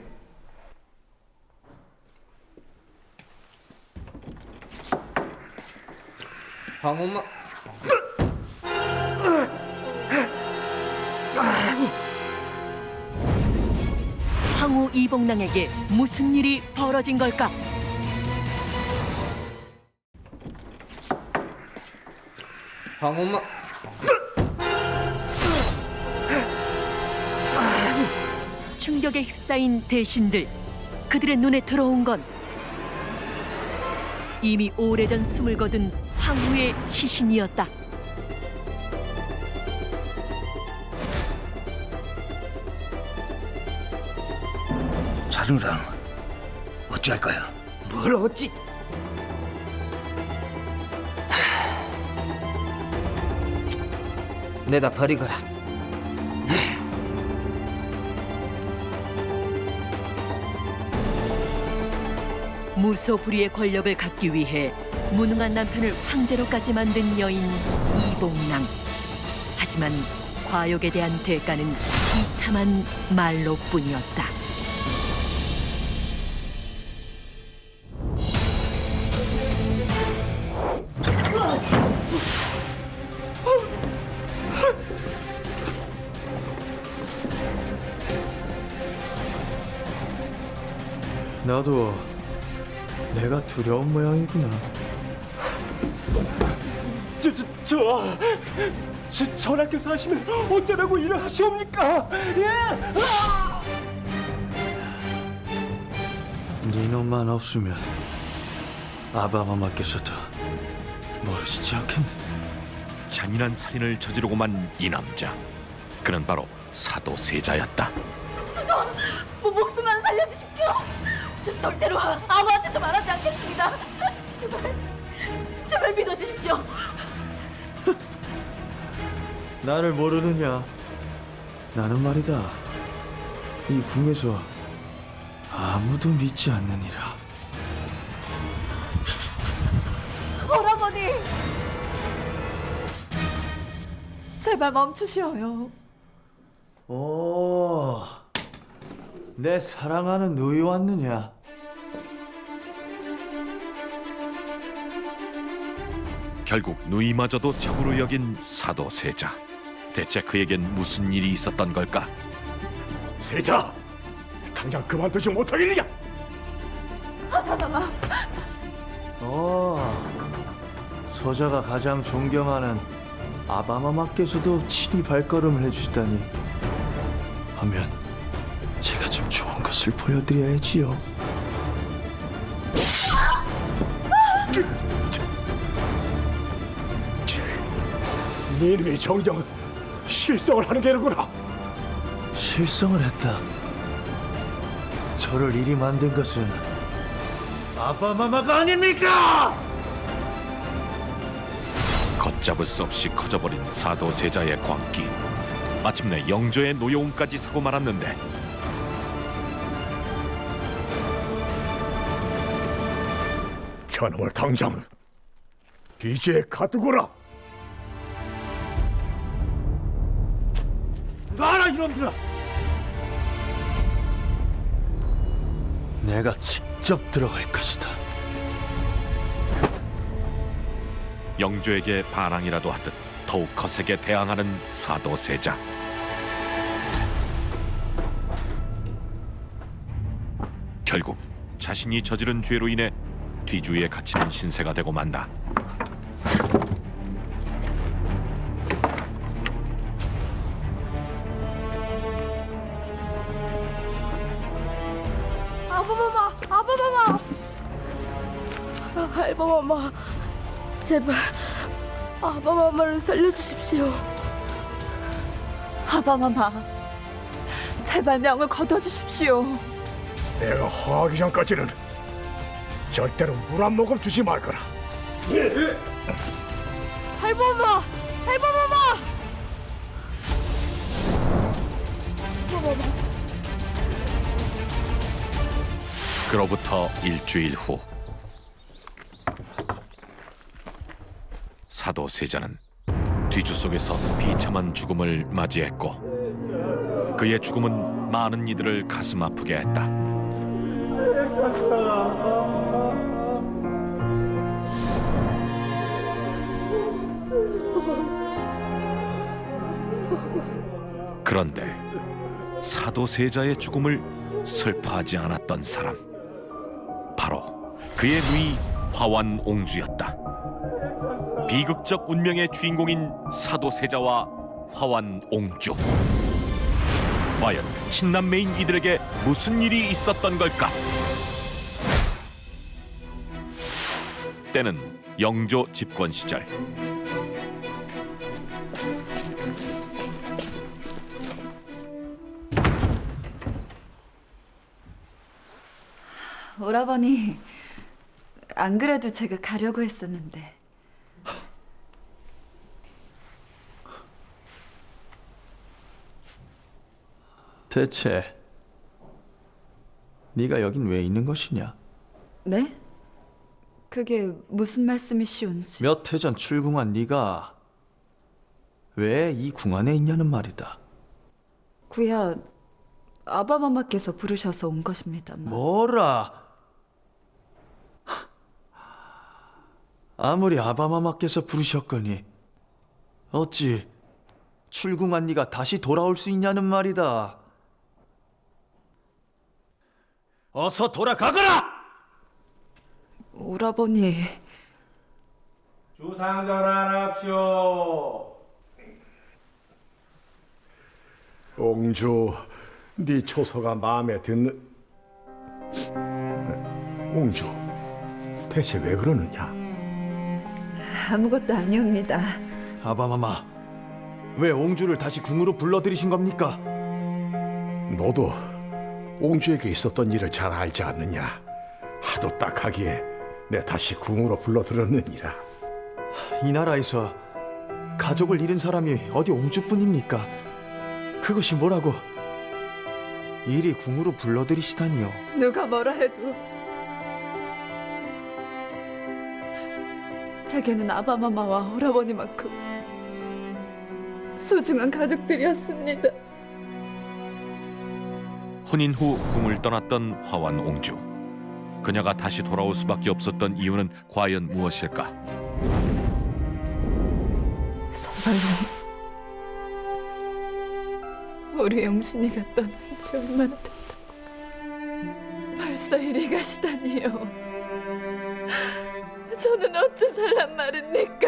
Speaker 3: 황후마.
Speaker 1: 황후 이봉랑에게 무슨 일이 벌어진 걸까?
Speaker 3: 황후마.
Speaker 1: 충격에 휩싸인 대신들. 그들의 눈에 들어온 건 이미 오래전 숨을 거둔 황후의 시신이었다.
Speaker 11: 자승상, 어찌할까요?
Speaker 3: 뭘 어찌? 내다 버리거라.
Speaker 1: 무소불위의 권력을 갖기 위해 무능한 남편을 황제로까지 만든 여인 이봉랑. 하지만 과욕에 대한 대가는 비참한 말로뿐이었다.
Speaker 4: 나도 내가 두려운 모양이구나. 전하께서 하시면 어쩌라고 일을 하시옵니까? 예! 네 놈만 없으면 아바마마께서도 모르시지 않겠네.
Speaker 12: 잔인한 살인을 저지르고만 이 남자, 그는 바로 사도세자였다.
Speaker 10: 목숨만 살려주십시오. 저 절대로 아무한테도 말하지 않겠습니다. 제발 믿어주십시오.
Speaker 4: 나를 모르느냐? 나는 말이다, 이 궁에서 아무도 믿지 않느니라.
Speaker 10: 오라버니, 제발 멈추시오요.
Speaker 4: 오, 내 사랑하는 누이 왔느냐?
Speaker 12: 결국 누이마저도 적으로 여긴 사도세자. 대체 그에겐 무슨 일이 있었던 걸까?
Speaker 9: 세자, 당장 그만두지 못하겠느냐?
Speaker 10: 아바마마.
Speaker 5: 서자가 가장 존경하는 아바마마께서도 친히 발걸음을 해주시다니 하면 제가 좀 좋은 것을 보여드려야지요.
Speaker 4: 네 이름의 정령은 실성을 하는 게로구나.
Speaker 5: 실성을 했다. 저를 이리 만든 것은 아바마마가 아닙니까?
Speaker 12: 걷잡을 수 없이 커져버린 사도세자의 광기. 마침내 영조의 노여움까지 사고 말았는데
Speaker 4: 저놈을 당장 뒤지에 가두거라. 놔라 이놈들아.
Speaker 5: 내가 직접 들어갈 것이다.
Speaker 12: 영조에게 반항이라도 하듯 더욱 거세게 대항하는 사도세자. 결국 자신이 저지른 죄로 인해 뒤주위에 갇히는 신세가 되고 만다.
Speaker 10: 아바마마, 아바마마. 알바마마, 제발 아바마마를 살려주십시오. 아바마마, 제발 명을 거둬주십시오.
Speaker 4: 내가 하기 전까지는 절대로 물 한 모금 주지 말거라.
Speaker 10: 알바마마, 알바마마.
Speaker 12: 그로부터 일주일 후 사도세자는 뒤주 속에서 비참한 죽음을 맞이했고 그의 죽음은 많은 이들을 가슴 아프게 했다. 그런데 사도세자의 죽음을 슬퍼하지 않았던 사람, 바로 그의 누이 화완옹주였다. 비극적 운명의 주인공인 사도세자와 화완옹주. 과연 친남매인 이들에게 무슨 일이 있었던 걸까? 때는 영조 집권 시절.
Speaker 10: 오라버니, 안 그래도 제가 가려고 했었는데.
Speaker 5: 대체 네가 여긴 왜 있는 것이냐?
Speaker 10: 네? 그게 무슨 말씀이시온지.
Speaker 5: 몇 해 전 출궁한 네가 왜 이 궁안에 있냐는 말이다.
Speaker 10: 구야, 아바마마께서 부르셔서 온 것입니다만.
Speaker 5: 뭐라? 아무리 아바마마께서 부르셨거니 어찌 출궁한 네가 다시 돌아올 수 있냐는 말이다. 어서 돌아가거라!
Speaker 10: 오라버니.
Speaker 4: 주상 전환합시오. 옹주, 네 초서가 마음에 드는. 옹주, 대체 왜 그러느냐?
Speaker 10: 아무것도 아니옵니다.
Speaker 5: 아바마마, 왜 옹주를 다시 궁으로 불러들이신 겁니까?
Speaker 4: 너도 옹주에게 있었던 일을 잘 알지 않느냐? 하도 딱하기에 내 다시 궁으로 불러들였느니라.
Speaker 5: 이 나라에서 가족을 잃은 사람이 어디 옹주뿐입니까? 그것이 뭐라고 이리 궁으로 불러들이시다니요.
Speaker 10: 누가 뭐라 해도 자기는 아바마마와 오라버니만큼 소중한 가족들이었습니다.
Speaker 12: 혼인 후 궁을 떠났던 화완옹주. 그녀가 다시 돌아올 수밖에 없었던 이유는 과연 무엇일까?
Speaker 10: 서발로 우리 영신이가 떠난 지 얼마나 됐다고 벌써 이리 가시다니요. 저는 어찌 살란 말입니까?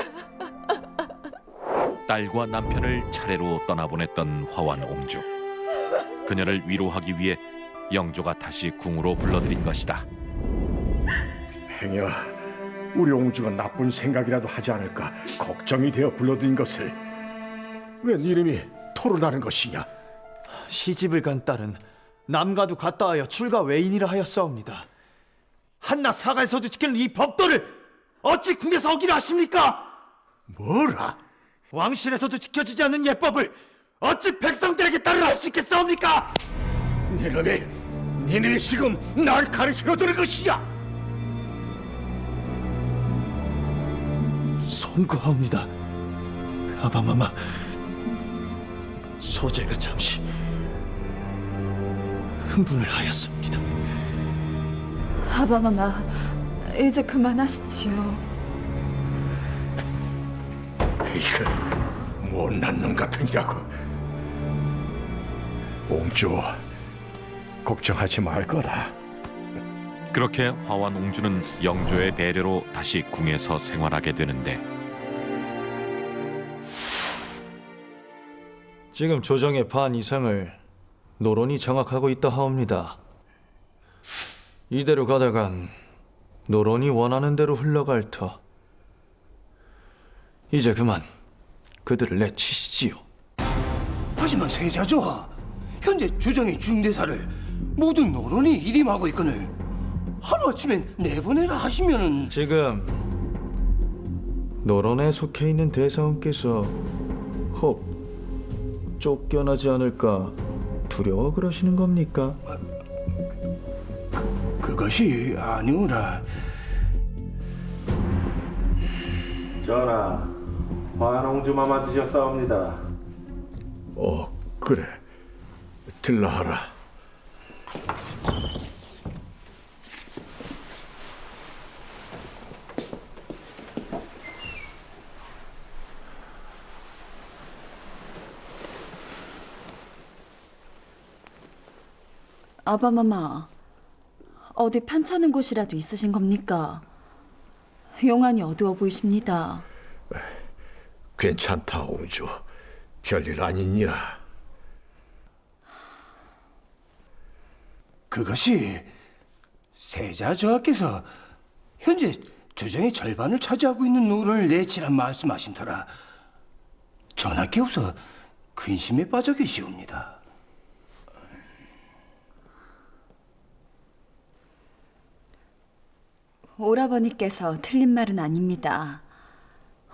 Speaker 12: 딸과 남편을 차례로 떠나보냈던 화완 옹주. 그녀를 위로하기 위해 영조가 다시 궁으로 불러들인 것이다.
Speaker 4: 행여 우리 옹주가 나쁜 생각이라도 하지 않을까 걱정이 되어 불러들인 것을 웬 이름이 토르다는 것이냐?
Speaker 5: 시집을 간 딸은 남가도 갔다 하여 출가 외인이라 하였사옵니다. 한낱 사가에서도 지키는 이 법도를 어찌 궁에서 어기려 하십니까?
Speaker 4: 뭐라?
Speaker 5: 왕실에서도 지켜지지 않는 예법을 어찌 백성들에게 따르라 할 수 있겠사옵니까?
Speaker 4: 니놈이 지금 날 가르치려 드는 것이냐?
Speaker 5: 송구하옵니다. 아바마마, 소재가 잠시 흥분을 하였습니다.
Speaker 10: 아바마마, 이제 그만하시지요.
Speaker 4: 이그 못난 놈 같으니라고. 옹주, 걱정하지 말거라.
Speaker 12: 그렇게 화완 옹주는 영조의 배려로 다시 궁에서 생활하게 되는데
Speaker 5: 지금 조정의 반 이상을 노론이 장악하고 있다 하옵니다. 이대로 가다간 노론이 원하는 대로 흘러갈 터. 이제 그만 그들을 내치시지요.
Speaker 8: 하지만 세자저, 현재 조정의 중대사를 모든 노론이 일임하고 있거늘 하루아침에 내보내라 하시면은
Speaker 5: 지금 노론에 속해 있는 대사원께서 혹 쫓겨나지 않을까 두려워 그러시는 겁니까?
Speaker 8: 그것이 아니오라.
Speaker 9: 전하, 화환옹주마마 드셨사옵니다.
Speaker 4: 그래. 들라하라.
Speaker 10: 아바마마, 어디 편찮은 곳이라도 있으신 겁니까? 용안이 어두워 보이십니다.
Speaker 4: 괜찮다, 옹주. 별일 아니니라.
Speaker 8: 그것이 세자 저하께서 현재 조정의 절반을 차지하고 있는 노를 내치란 말씀하신 터라 전하께서 근심에 빠져 계시옵니다.
Speaker 10: 오라버니께서 틀린 말은 아닙니다.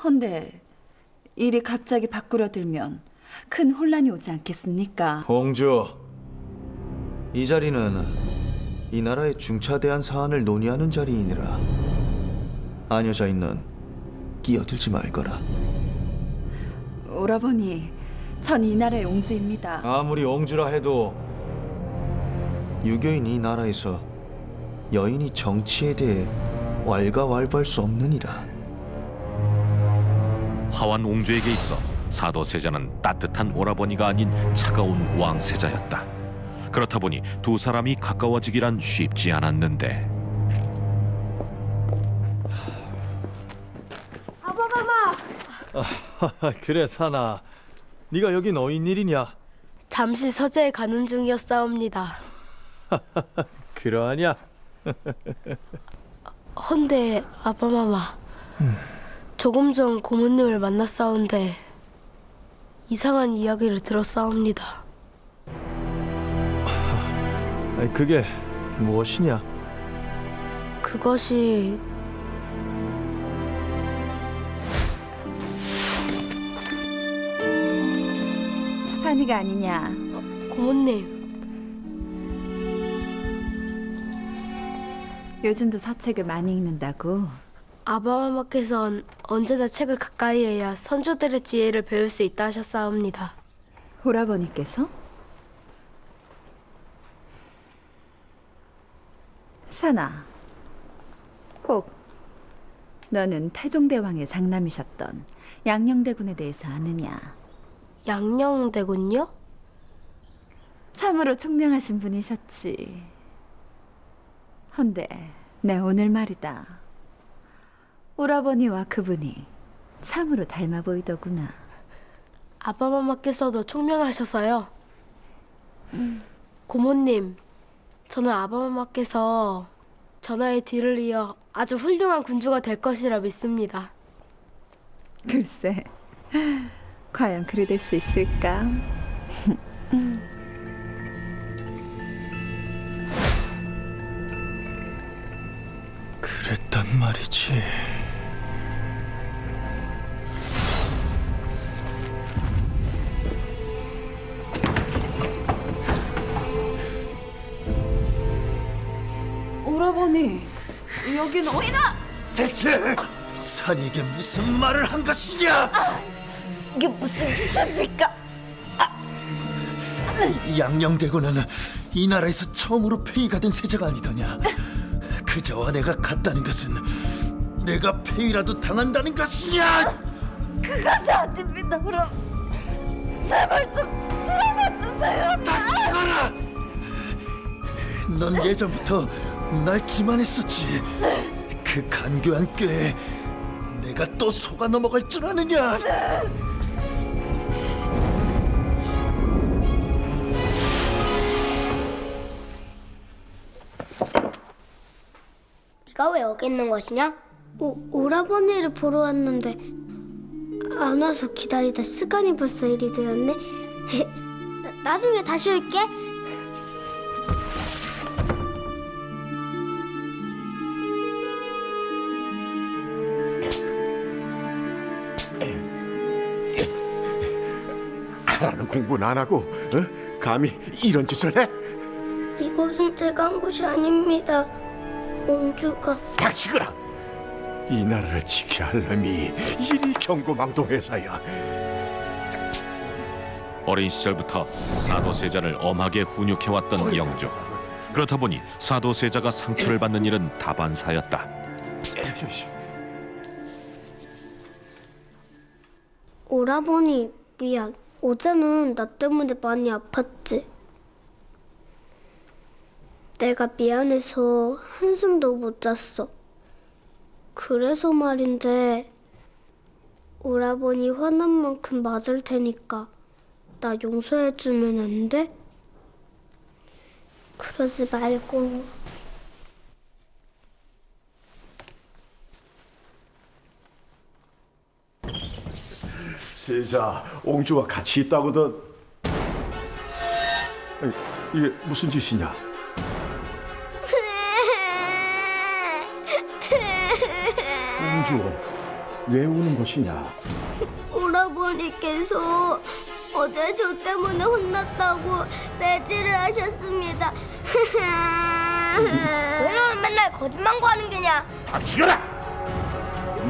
Speaker 10: 헌데 일이 갑자기 바꾸려 들면 큰 혼란이 오지 않겠습니까?
Speaker 5: 옹주, 이 자리는 이 나라의 중차대한 사안을 논의하는 자리이니라. 아녀자인은 끼어들지 말거라.
Speaker 10: 오라버니, 전 이 나라의 옹주입니다.
Speaker 5: 아무리 옹주라 해도 유교인 이 나라에서 여인이 정치에 대해 왈가왈부할 수 없느니라.
Speaker 12: 화완 옹주에게 있어 사도세자는 따뜻한 오라버니가 아닌 차가운 왕세자였다. 그렇다 보니 두 사람이 가까워지기란 쉽지 않았는데
Speaker 10: 아바마마!
Speaker 5: 그래 사나, 네가 여기 너인 일이냐?
Speaker 13: 잠시 서재에 가는 중이었사옵니다.
Speaker 5: 그러하냐?
Speaker 13: 헌데 아바마마, 조금 전 고모님을 만났사온데 이상한 이야기를 들었사옵니다.
Speaker 5: 그게 무엇이냐?
Speaker 13: 그것이
Speaker 10: 산이가 아니냐?
Speaker 13: 고모님,
Speaker 10: 요즘도 서책을 많이 읽는다고?
Speaker 13: 아바마마께선 언제나 책을 가까이 해야 선조들의 지혜를 배울 수 있다 하셨사옵니다.
Speaker 10: 오라버니께서? 산아, 혹 너는 태종대왕의 장남이셨던 양녕대군에 대해서 아느냐?
Speaker 13: 양녕대군요?
Speaker 10: 참으로 총명하신 분이셨지. 헌데 내 오늘 말이다. 오라버니와 그분이 참으로 닮아 보이더구나.
Speaker 13: 아바마마께서도 총명하셔서요. 고모님, 저는 아바마마께서 전하의 뒤를 이어 아주 훌륭한 군주가 될 것이라 믿습니다.
Speaker 10: 글쎄, 과연 그리 될 수 있을까?
Speaker 5: 그랬단 말이지.
Speaker 10: 오라버니, 여긴 어디나?
Speaker 5: 대체 산이에게 무슨 말을 한 것이냐?
Speaker 10: 이게 무슨 짓입니까?
Speaker 5: 양녕대군은 이 나라에서 처음으로 폐위가 된 세자가 아니더냐. 그저와 내가 같다는 것은 내가 폐위라도 당한다는 것이냐?
Speaker 10: 그것이 안 됩니다, 그럼 제발 좀 들어봐 주세요.
Speaker 5: 닥쳐라! 넌 예전부터 날 기만했었지. 그 간교한 꾀에 내가 또 속아 넘어갈 줄 아느냐?
Speaker 13: 네가 왜 여기 있는 것이냐? 오라버니를 보러 왔는데 안 와서 기다리다 시간이 벌써 일이 되었네. 나중에 다시 올게.
Speaker 4: 하라는 공부는 안 하고 감히 이런 짓을 해?
Speaker 13: 이것은 제가 한 것이 아닙니다. 공주가.
Speaker 4: 닥치거라! 이 나라를 지켜야 할 놈이 이리 경고망동해서야.
Speaker 12: 어린 시절부터 사도세자를 엄하게 훈육해왔던 영조. 그렇다 보니 사도세자가 상처를 받는 일은 다반사였다.
Speaker 13: 오라버니 미안. 어제는 나 때문에 많이 아팠지. 내가 미안해서 한숨도 못 잤어. 그래서 말인데 오라버니 화난 만큼 맞을 테니까 나 용서해주면 안 돼? 그러지 말고.
Speaker 4: 세자, 옹주와 같이 있다거든. 이게 무슨 짓이냐? 옹주, 왜 우는 것이냐?
Speaker 13: 오라버니께서 어제 저 때문에 혼났다고 매질을 하셨습니다. 왜 너는 맨날 거짓말고 하는 게냐?
Speaker 4: 닥치거라!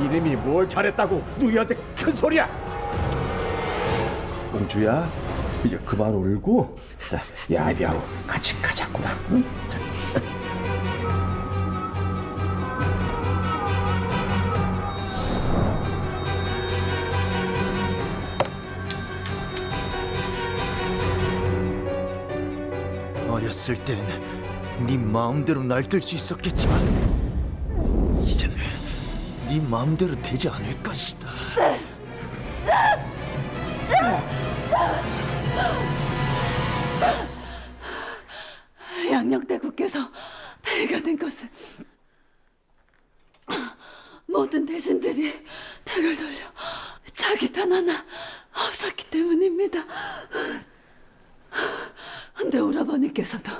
Speaker 4: 이놈이 뭘 잘했다고 누이한테 큰 소리야? 옹주야, 이제 그만 울고 자, 야비하고 같이 가자꾸나. 응? 자.
Speaker 5: 어렸을 땐 네 마음대로 날뛸 수 있었겠지만 이제는 네 마음대로 되지 않을 것이다.
Speaker 10: 양녕대국께서 폐가 된 것은 모든 대신들이 댁을 돌려 자기 단 하나 없었기 때문입니다. 근데 오라버니께서도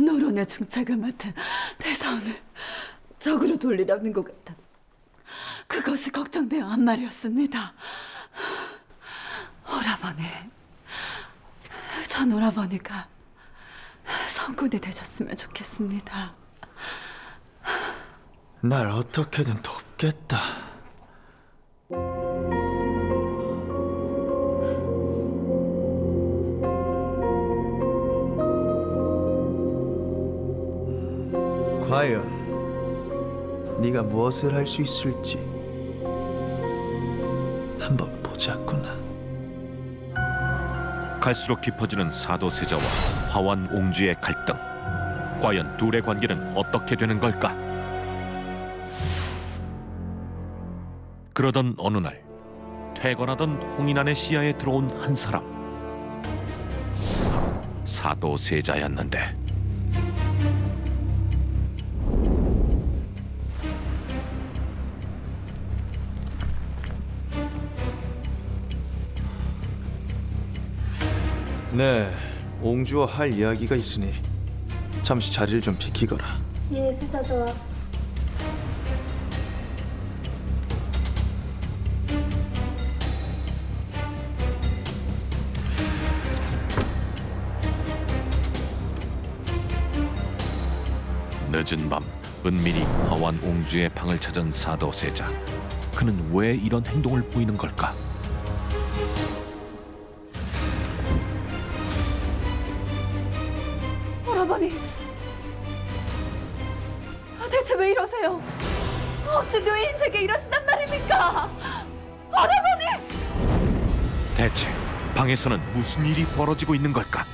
Speaker 10: 노론의 중책을 맡은 대사원을 적으로 돌리려는 것 같아 그것이 걱정되어 한 말이었습니다. 오라버니, 전 오라버니가 성군이 되셨으면 좋겠습니다.
Speaker 5: 날 어떻게든 돕겠다. 과연 네가 무엇을 할 수 있을지 한번 보자꾸나.
Speaker 12: 갈수록 깊어지는 사도세자와 화완 옹주의 갈등. 과연 둘의 관계는 어떻게 되는 걸까? 그러던 어느 날 퇴건하던 홍인안의 시야에 들어온 한 사람. 사도세자였는데
Speaker 5: 네, 옹주와 할 이야기가 있으니 잠시 자리를 좀 비키거라.
Speaker 13: 예, 세자 좋아.
Speaker 12: 늦은 밤 은밀히 화완 옹주의 방을 찾은 사도세자. 그는 왜 이런 행동을 보이는 걸까?
Speaker 10: 오라버니, 대체 왜 이러세요? 어찌 누이인 제게 이러신단 말입니까? 오라버니!
Speaker 12: 대체 방에서는 무슨 일이 벌어지고 있는 걸까?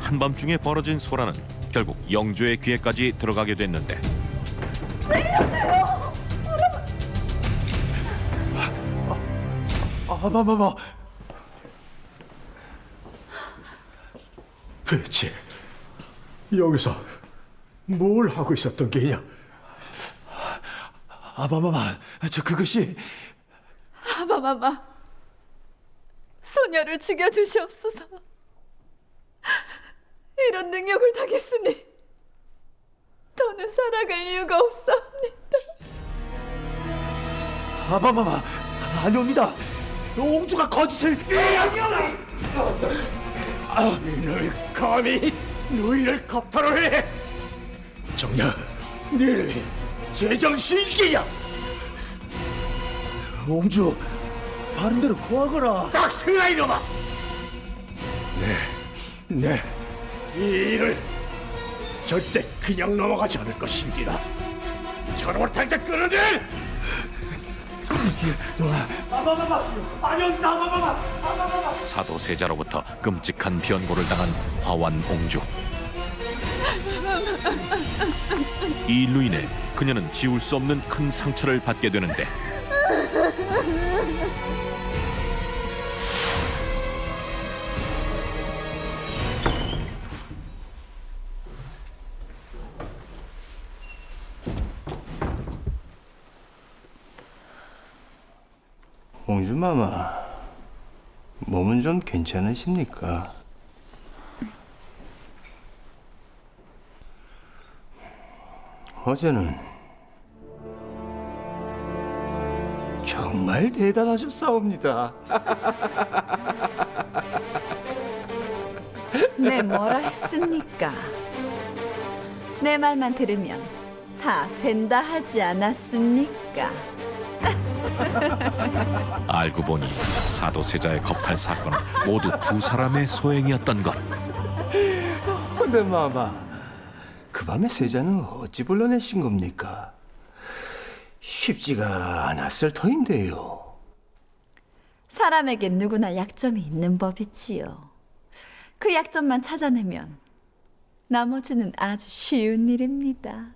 Speaker 12: 한밤중에 벌어진 소란은 결국 영주의 귀에까지 들어가게 됐는데
Speaker 10: 왜 이러세요?
Speaker 4: 아바바바. 대체 여기서 뭘 하고 있었던 게냐?
Speaker 5: 아바마마, 저 그것이
Speaker 10: 아바마마, 소녀를 죽여주시옵소서. 이런 능력을 당했으니 더는 살아갈 이유가 없사옵니다.
Speaker 5: 아바마마, 아니옵니다. 옹주가 거짓을
Speaker 4: 이놈이 감히 누이를 겁탈을 해! 정녕, 너희 제정신이야!
Speaker 5: 옹주, 바른대로 고하거라.
Speaker 4: 딱 쓰라 이놈아! 네, 이 일을 절대 그냥 넘어가지 않을 것입니다. 저놈을 당장 끌어내!
Speaker 5: 아바마마, 아니옵니다. 아바마마.
Speaker 12: 사도세자로부터 끔찍한 변고를 당한 화완 옹주. 이 일로 인해 그녀는 지울 수 없는 큰 상처를 받게 되는데
Speaker 8: 옹주마마, 몸은 좀 괜찮으십니까? 어제는 정말 대단하셨사옵니다.
Speaker 10: 네, 뭐라 했습니까? 내 말만 들으면 다 된다 하지 않았습니까?
Speaker 12: 알고 보니 사도세자의 겁탈 사건은 모두 두 사람의 소행이었던 것.
Speaker 8: 근데 마마, 그 밤에 세자는 어찌 불러내신 겁니까? 쉽지가 않았을 터인데요.
Speaker 10: 사람에겐 누구나 약점이 있는 법이지요. 그 약점만 찾아내면 나머지는 아주 쉬운 일입니다.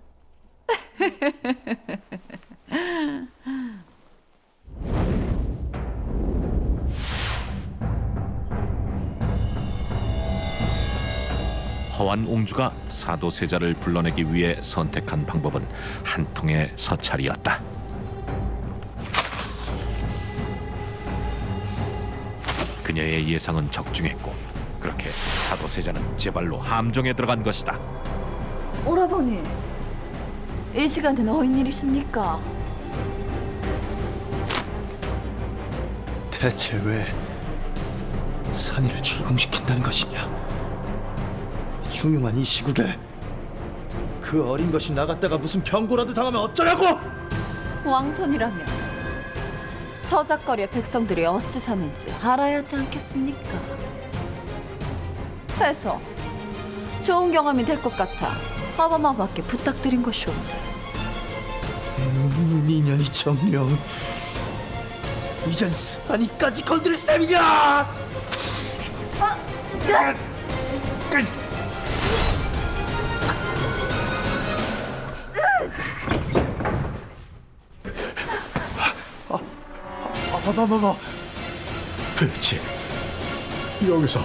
Speaker 12: 화완 옹주가 사도세자를 불러내기 위해 선택한 방법은 한 통의 서찰이었다. 그녀의 예상은 적중했고 그렇게 사도세자는 제 발로 함정에 들어간 것이다.
Speaker 10: 오라버니, 이 시간대는 어인 일이십니까?
Speaker 5: 대체 왜 산이를 출궁시킨다는 것이냐? 흉흉한 이 시국에 그 어린 것이 나갔다가 무슨 병고라도 당하면 어쩌려고?
Speaker 10: 왕손이라면 저작거리의 백성들이 어찌 사는지 알아야 하지 않겠습니까? 해서 좋은 경험이 될 것 같아 아바마밖에 부탁드린 것이온데.
Speaker 5: 니년이 정령 이젠 산이까지 건드릴 셈이냐?
Speaker 4: 아바마마, 대체 여기서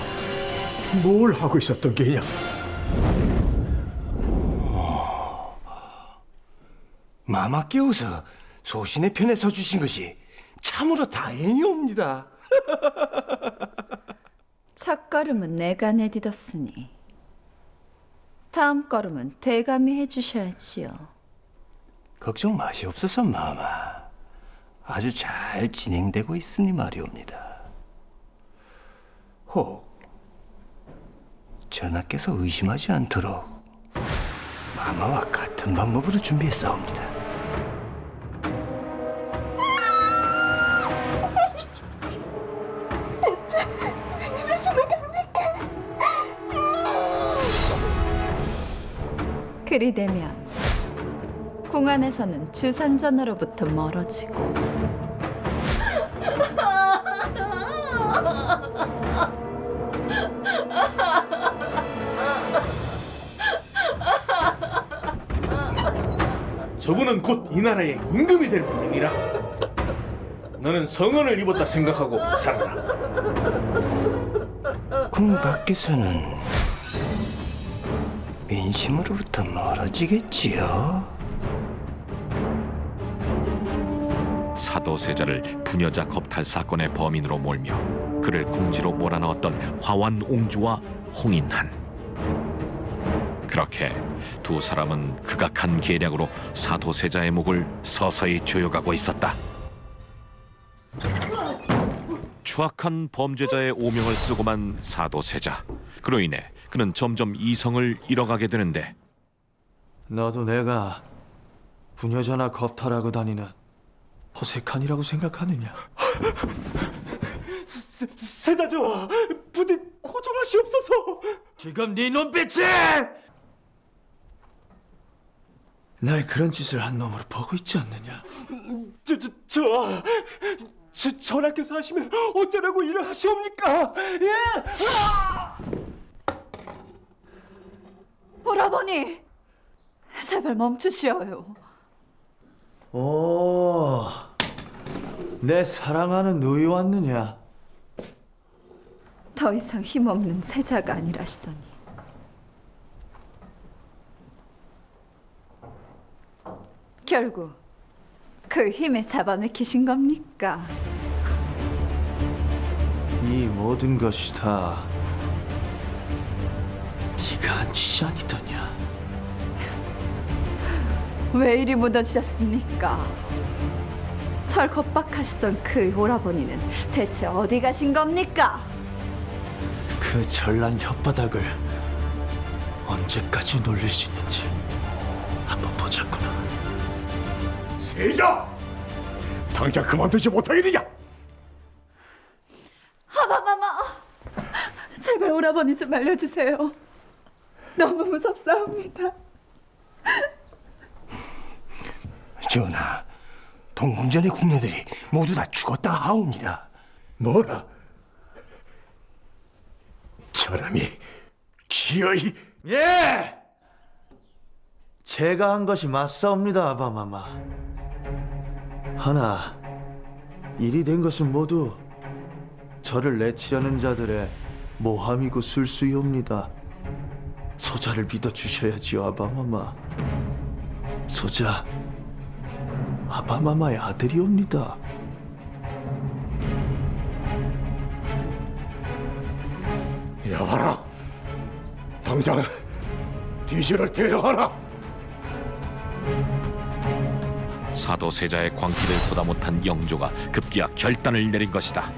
Speaker 4: 뭘 하고 있었던 게냐?
Speaker 8: 마마 깨워서 소신의 편에 서주신 것이 참으로 다행이옵니다.
Speaker 10: 첫 걸음은 내가 내딛었으니 다음 걸음은 대감이 해주셔야지요.
Speaker 8: 걱정 마시옵소서, 마마. 아주 잘 진행되고 있으니 말이옵니다. 혹 전하께서 의심하지 않도록 마마와 같은 방법으로 준비했사옵니다.
Speaker 10: 그리 되면 궁안에서는 주상전으로부터 멀어지고
Speaker 14: 저분은 곧 이 나라의 임금이 될 분이니라. 너는 성언을 입었다 생각하고 살아라.
Speaker 8: 궁 밖에서는 민심으로부터 멀어지겠지요.
Speaker 12: 사도세자를 부녀자 겁탈 사건의 범인으로 몰며 그를 궁지로 몰아넣었던 화완 옹주와 홍인한. 그렇게 두 사람은 극악한 계략으로 사도세자의 목을 서서히 조여가고 있었다. 추악한 범죄자의 오명을 쓰고만 사도세자. 그로 인해 그는 점점 이성을 잃어가게 되는데,
Speaker 5: 너도 내가 부녀자나 겁탈하고 다니는 호색한이라고 생각하느냐?
Speaker 4: 세자저, 부디 고정하시옵소서.
Speaker 5: 지금 네 눈빛이 날 그런 짓을 한 놈으로 보고 있지 않느냐?
Speaker 4: 전하께서 하시면 어쩌라고 일을 하시옵니까? 예?
Speaker 10: 오라버니, 제발 멈추시어요.
Speaker 5: 오, 내 사랑하는 누이 왔느냐?
Speaker 10: 더 이상 힘없는 세자가 아니라시더니 결국 그 힘에 잡아먹히신 겁니까?
Speaker 5: 이 모든 것이 다 네가 한 짓이 아니더냐?
Speaker 10: 왜 이리 묻어주셨습니까? 절 겁박하시던 그 오라버니는 대체 어디 가신 겁니까?
Speaker 5: 그 전란 혓바닥을 언제까지 놀릴 수 있는지 한번 보자꾸나.
Speaker 4: 세자! 당장 그만두지 못하겠느냐?
Speaker 10: 하마마마, 제발 오라버니 좀 알려주세요. 너무 무섭사옵니다.
Speaker 8: 전하, 동궁전의 궁녀들이 모두 다 죽었다 하옵니다.
Speaker 4: 뭐라? 저람이 기어이...
Speaker 5: 예! 제가 한 것이 맞사옵니다, 아바마마. 하나, 일이 된 것은 모두 저를 내치려는 자들의 모함이고 술수이옵니다. 소자를 믿어주셔야지요, 아바마마. 소자, 아바마마의 아들이옵니다.
Speaker 4: 여봐라, 당장 뒤주를 데려와라.
Speaker 12: 사도세자의 광기를 보다 못한 영조가 급기야 결단을 내린 것이다.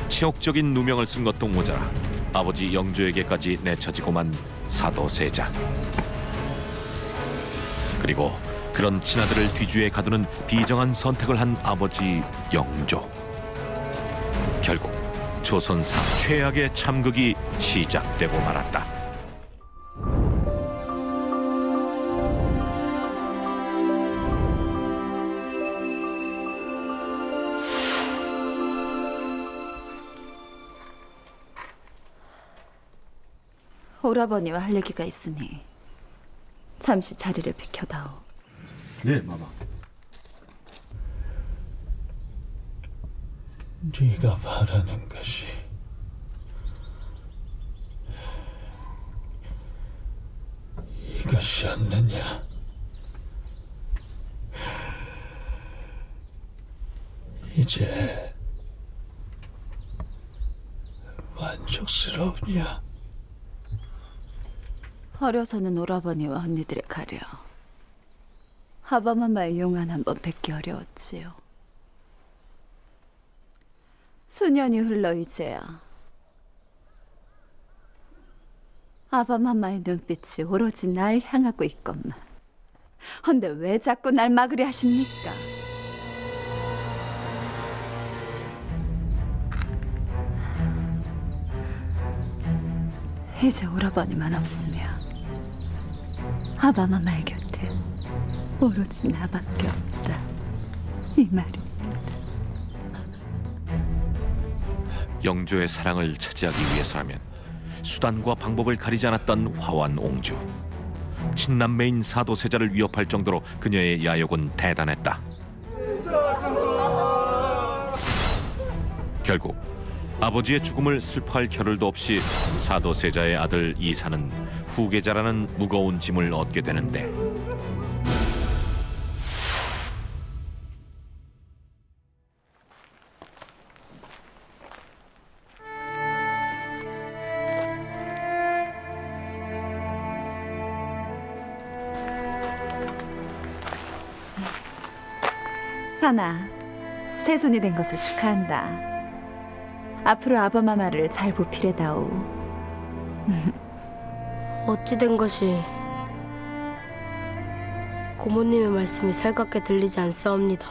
Speaker 12: 치욕적인 누명을 쓴 것도 모자라 아버지 영조에게까지 내쳐지고만 사도세자. 그리고 그런 친아들을 뒤주에 가두는 비정한 선택을 한 아버지 영조. 결국 조선사 최악의 참극이 시작되고 말았다.
Speaker 10: 오라버니와 할 얘기가 있으니 잠시 자리를 비켜다오.
Speaker 4: 네, 마마.
Speaker 14: 네가 바라는 것이 이것이었느냐? 이제 만족스럽냐?
Speaker 10: 어려서는 오라버니와 언니들의 가려 아바마마의 용안 한번 뵙기 어려웠지요. 수년이 흘러 이제야 아바마마의 눈빛이 오로지 날 향하고 있건만. 헌데 왜 자꾸 날 막으려 하십니까? 이제 오라버니만 없으면 아바마마의 곁에 오로지 나밖에 없다, 이 말입니다.
Speaker 12: 영조의 사랑을 차지하기 위해서라면 수단과 방법을 가리지 않았던 화완 옹주. 친남매인 사도세자를 위협할 정도로 그녀의 야욕은 대단했다. 결국 아버지의 죽음을 슬퍼할 겨를도 없이 사도세자의 아들 이사는 후계자라는 무거운 짐을 얻게 되는데,
Speaker 10: 선아, 새손이 된 것을 축하한다. 앞으로 아바마마를 잘 보필해다오.
Speaker 13: 어찌 된 것이 고모님의 말씀이 살갑게 들리지 않사옵니다.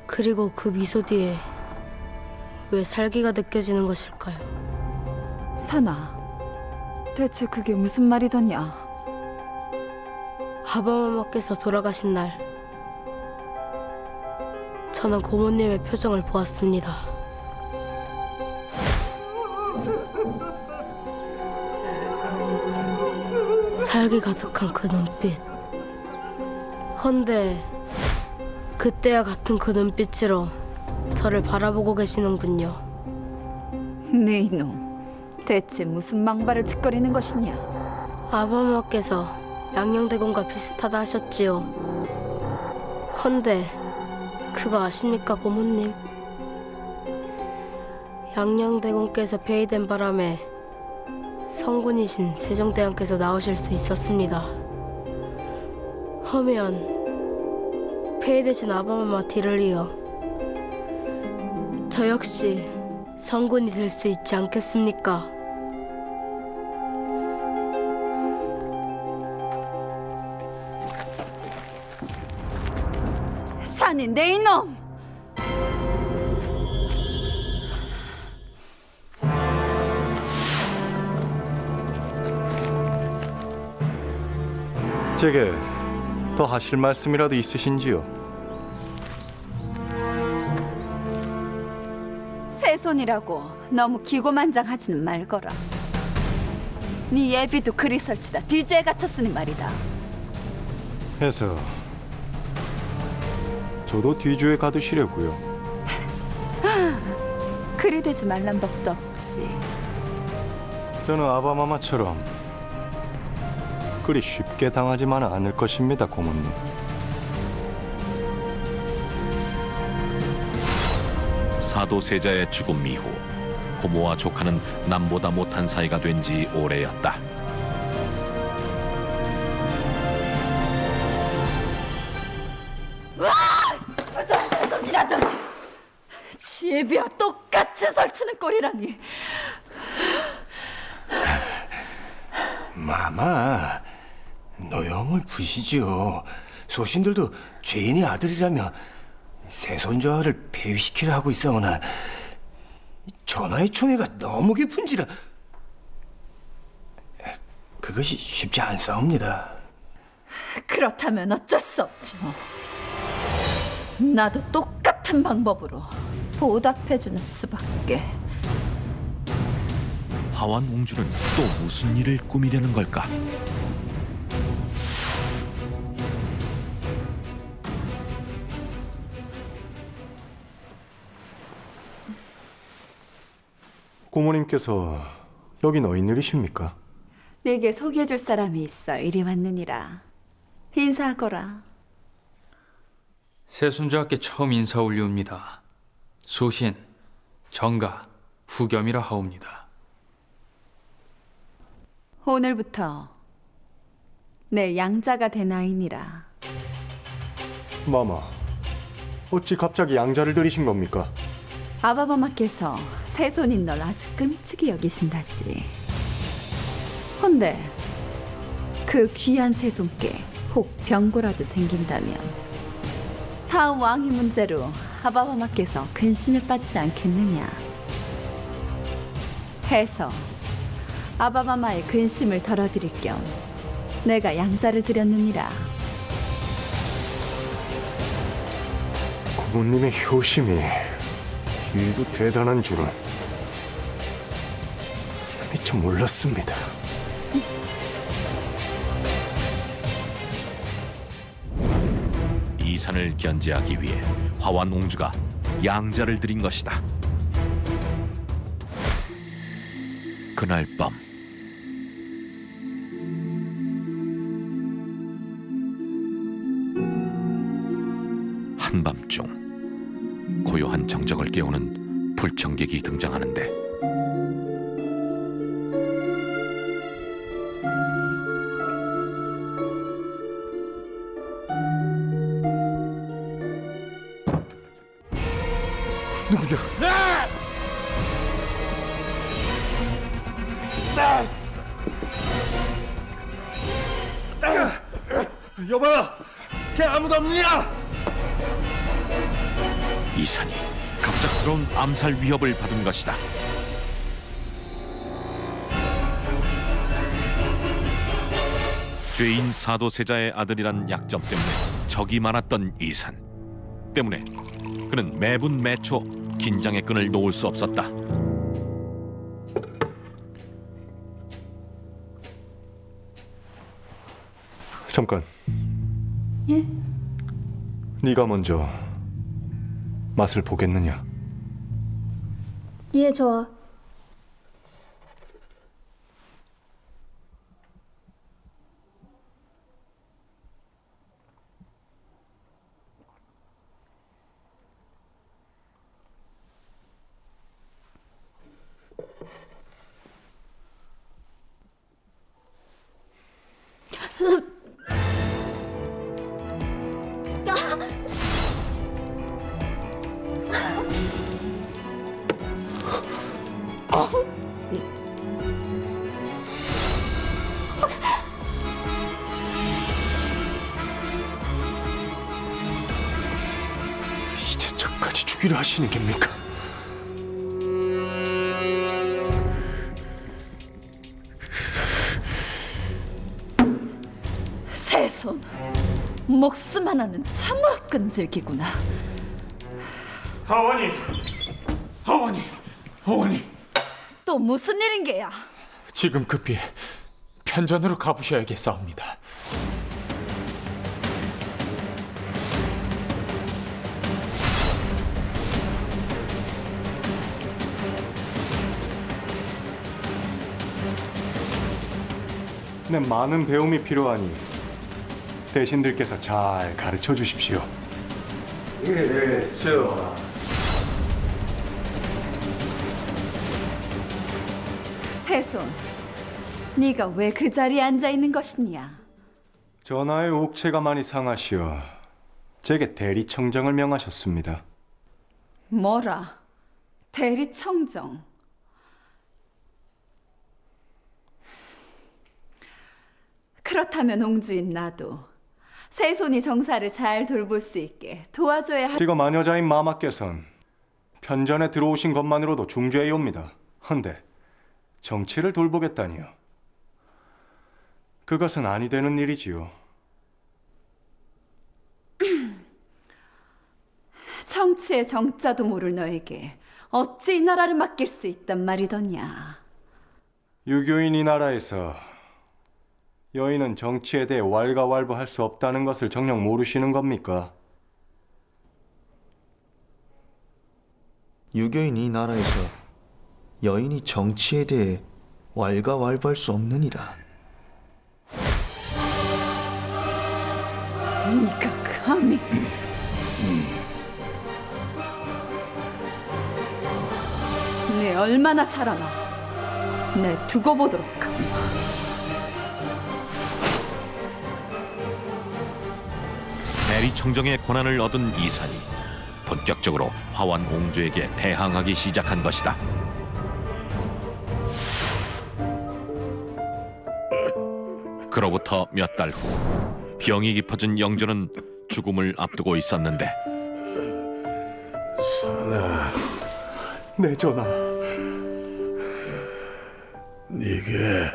Speaker 13: 그리고 그 미소 뒤에 왜 살기가 느껴지는 것일까요?
Speaker 10: 선아, 대체 그게 무슨 말이더냐?
Speaker 13: 아바마마께서 돌아가신 날 저는 고모님의 표정을 보았습니다. 살기 가득한 그 눈빛. 헌데 그때와 같은 그 눈빛으로 저를 바라보고 계시는군요.
Speaker 10: 네 이놈, 대체 무슨 망발을 짓거리는 것이냐?
Speaker 13: 아바마마께서 양녕대공과 비슷하다 하셨지요. 헌데 그거 아십니까, 고모님? 양녕대공께서 폐위된 바람에 성군이신 세종대왕께서 나오실 수 있었습니다. 허면 폐위되신 아바마마 뒤를 이어 저 역시 성군이 될 수 있지 않겠습니까?
Speaker 10: 산인 내 이놈!
Speaker 4: 제게 더 하실 말씀이라도 있으신지요?
Speaker 10: 새손이라고 너무 기고만장하지는 말거라. 네 예비도 그리 설치다 뒤주에 갇혔으니 말이다.
Speaker 4: 해서 저도 뒤주에 가두시려고요.
Speaker 10: 그리 되지 말란 법도 없지.
Speaker 4: 저는 아바마마처럼 그리 쉽게 당하지만은 않을 것입니다, 고모님.
Speaker 12: 사도세자의 죽음 이후 고모와 조카는 남보다 못한 사이가 된 지 오래였다.
Speaker 10: 와! 저이라도 지혜비와 똑같이 설치는 꼴이라니.
Speaker 8: 마마, 노염을 부시지요. 소신들도 죄인의 아들이라며 세손자를 폐위시키려 하고 있사오나 전하의 총애가 너무 깊은지라 그것이 쉽지 않사옵니다.
Speaker 10: 그렇다면 어쩔 수 없지 뭐. 나도 똑같은 방법으로 보답해주는 수밖에.
Speaker 12: 하완 옹주는 또 무슨 일을 꾸미려는 걸까?
Speaker 4: 고모님께서 여긴 어인일이십니까?
Speaker 10: 내게 소개해줄 사람이 있어 이리 왔느니라. 인사하거라.
Speaker 15: 세순자께 처음 인사 올리옵니다. 수신, 정가, 후겸이라 하옵니다.
Speaker 10: 오늘부터 내 양자가 되나이니라.
Speaker 4: 마마, 어찌 갑자기 양자를 들이신 겁니까?
Speaker 10: 아바마마께서 새손인 널 아주 끔찍이 여기신다지. 헌데 그 귀한 새손께 혹 병고라도 생긴다면 다음 왕위 문제로 아바마마께서 근심에 빠지지 않겠느냐 해서 아바마마의 근심을 덜어드릴 겸 내가 양자를 드렸느니라.
Speaker 4: 고모님의 효심이 이도 대단한 줄은 미처 몰랐습니다.
Speaker 12: 이산을 견제하기 위해 화완 옹주가 양자를 드린 것이다. 그날 밤 한밤중 고요한 정적을 깨우는 불청객이 등장하는데
Speaker 4: 누구냐?
Speaker 14: 여봐라, 걔 아무도 없느냐?
Speaker 12: 이산이 갑작스러운 암살 위협을 받은 것이다. 죄인 사도세자의 아들이란 약점 때문에 적이 많았던 이산 때문에 그는 매분 매초 긴장의 끈을 놓을 수 없었다.
Speaker 4: 잠깐.
Speaker 10: 예?
Speaker 4: 네가 먼저 맛을 보겠느냐?
Speaker 13: 예, 좋아.
Speaker 4: 이제 저까지 죽이려 하시는 겁니까?
Speaker 10: 새손, 목숨 하나는 참으로 끈질기구나.
Speaker 14: 하원이, 어머니.
Speaker 10: 또 무슨 일인 게야?
Speaker 15: 지금 급히 편전으로 가보셔야겠사옵니다.
Speaker 4: 네, 많은 배움이 필요하니 대신들께서 잘 가르쳐 주십시오.
Speaker 5: 예, 저
Speaker 10: 새손, 네가 왜 그 자리에 앉아 있는 것이냐?
Speaker 4: 전하의 옥체가 많이 상하시어 제게 대리청정을 명하셨습니다.
Speaker 10: 뭐라? 대리청정? 그렇다면 옹주인 나도 새손이 정사를 잘 돌볼 수 있게 도와줘야 할...
Speaker 4: 지금 마녀자인 마마께선 편전에 들어오신 것만으로도 중죄이옵니다. 헌데 정치를 돌보겠다니요. 그것은 아니 되는 일이지요.
Speaker 10: 정치의 정자도 모를 너에게 어찌 이 나라를 맡길 수 있단 말이더냐.
Speaker 16: 유교인 이 나라에서 여인은 정치에 대해 왈가왈부할 수 없다는 것을 정녕 모르시는 겁니까?
Speaker 5: 유교인 이 나라에서 여인이 정치에 대해 왈가왈부할 수 없느니라.
Speaker 10: 네가 감히 네 얼마나 잘하나 내 두고 보도록 하마.
Speaker 12: 대리 청정의 권한을 얻은 이산이 본격적으로 화완 옹주에게 대항하기 시작한 것이다. 그로부터 몇 달 후 병이 깊어진 영조는 죽음을 앞두고 있었는데
Speaker 4: 산아, 내 전하.
Speaker 2: 네게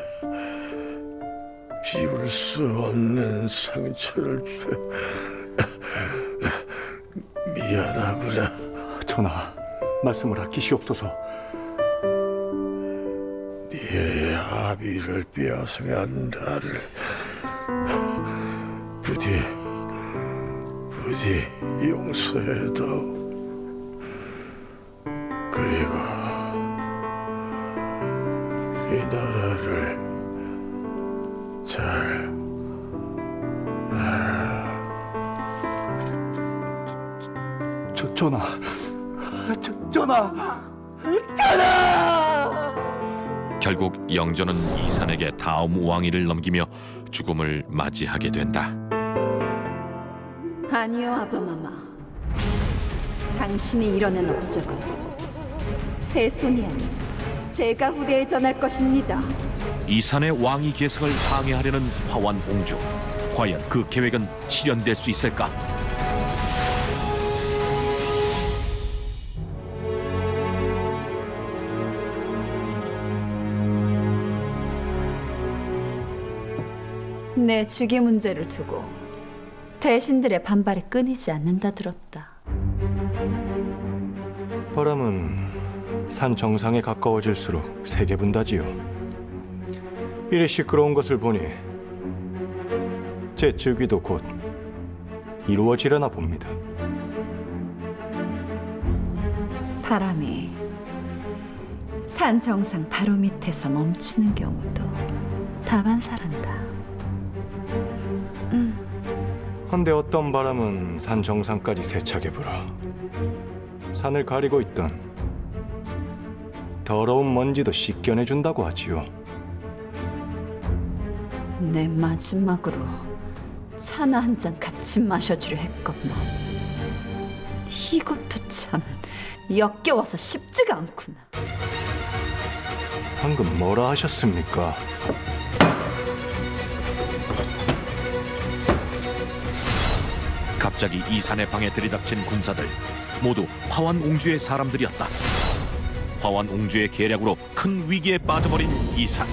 Speaker 2: 비울 수 없는 상처를 줘 미안하구나.
Speaker 4: 전하, 말씀을 아끼시옵소서.
Speaker 2: 네 아비를 빼앗아간 나를 부디 용서해도. 그리고 이 나라를 잘
Speaker 4: 전하.
Speaker 12: 결국 영조는 이산에게 다음 왕위를 넘기며 죽음을 맞이하게 된다.
Speaker 10: 아니요, 아바마마. 당신이 이뤄낸 업적은 새 손이 아닌 제가 후대에 전할 것입니다.
Speaker 12: 이산의 왕위 계승을 방해하려는 화완 옹주. 과연 그 계획은 실현될 수 있을까?
Speaker 10: 내 즉위 문제를 두고 대신들의 반발이 끊이지 않는다 들었다.
Speaker 16: 바람은 산 정상에 가까워질수록 세게 분다지요. 이리 시끄러운 것을 보니 제 즉위도 곧 이루어지려나 봅니다.
Speaker 10: 바람이 산 정상 바로 밑에서 멈추는 경우도 다반사란다.
Speaker 16: 한데 어떤 바람은 산 정상까지 세차게 불어 산을 가리고 있던 더러운 먼지도 씻겨내준다고 하지요.
Speaker 10: 내 마지막으로 차나 한 잔 같이 마셔주려 했건만 이것도 참 역겨워서 쉽지가 않구나.
Speaker 16: 방금 뭐라 하셨습니까?
Speaker 12: 갑자기 이산의 방에 들이닥친 군사들 모두 화완 옹주의 사람들이었다. 화완 옹주의 계략으로 큰 위기에 빠져버린 이산.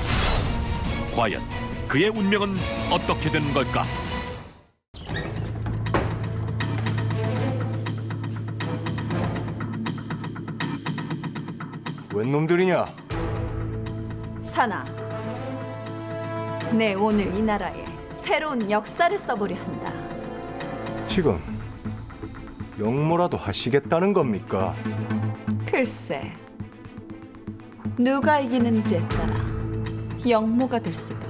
Speaker 12: 과연 그의 운명은 어떻게 되는 걸까?
Speaker 16: 웬 놈들이냐?
Speaker 10: 사나, 내 오늘 이 나라에 새로운 역사를 써보려 한다.
Speaker 16: 지금 역모라도 하시겠다는 겁니까?
Speaker 10: 글쎄, 누가 이기는지에 따라 역모가 될 수도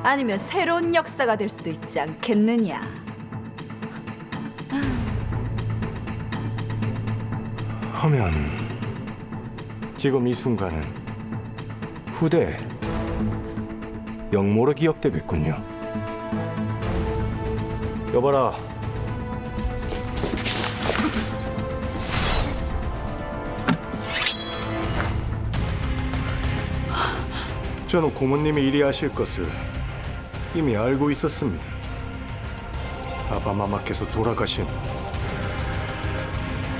Speaker 10: 아니면 새로운 역사가 될 수도 있지 않겠느냐.
Speaker 16: 하면 지금 이 순간은 후대 역모로 기억되겠군요. 여봐라, 저는 고모님이 이리 하실 것을 이미 알고 있었습니다. 아바마마께서 돌아가신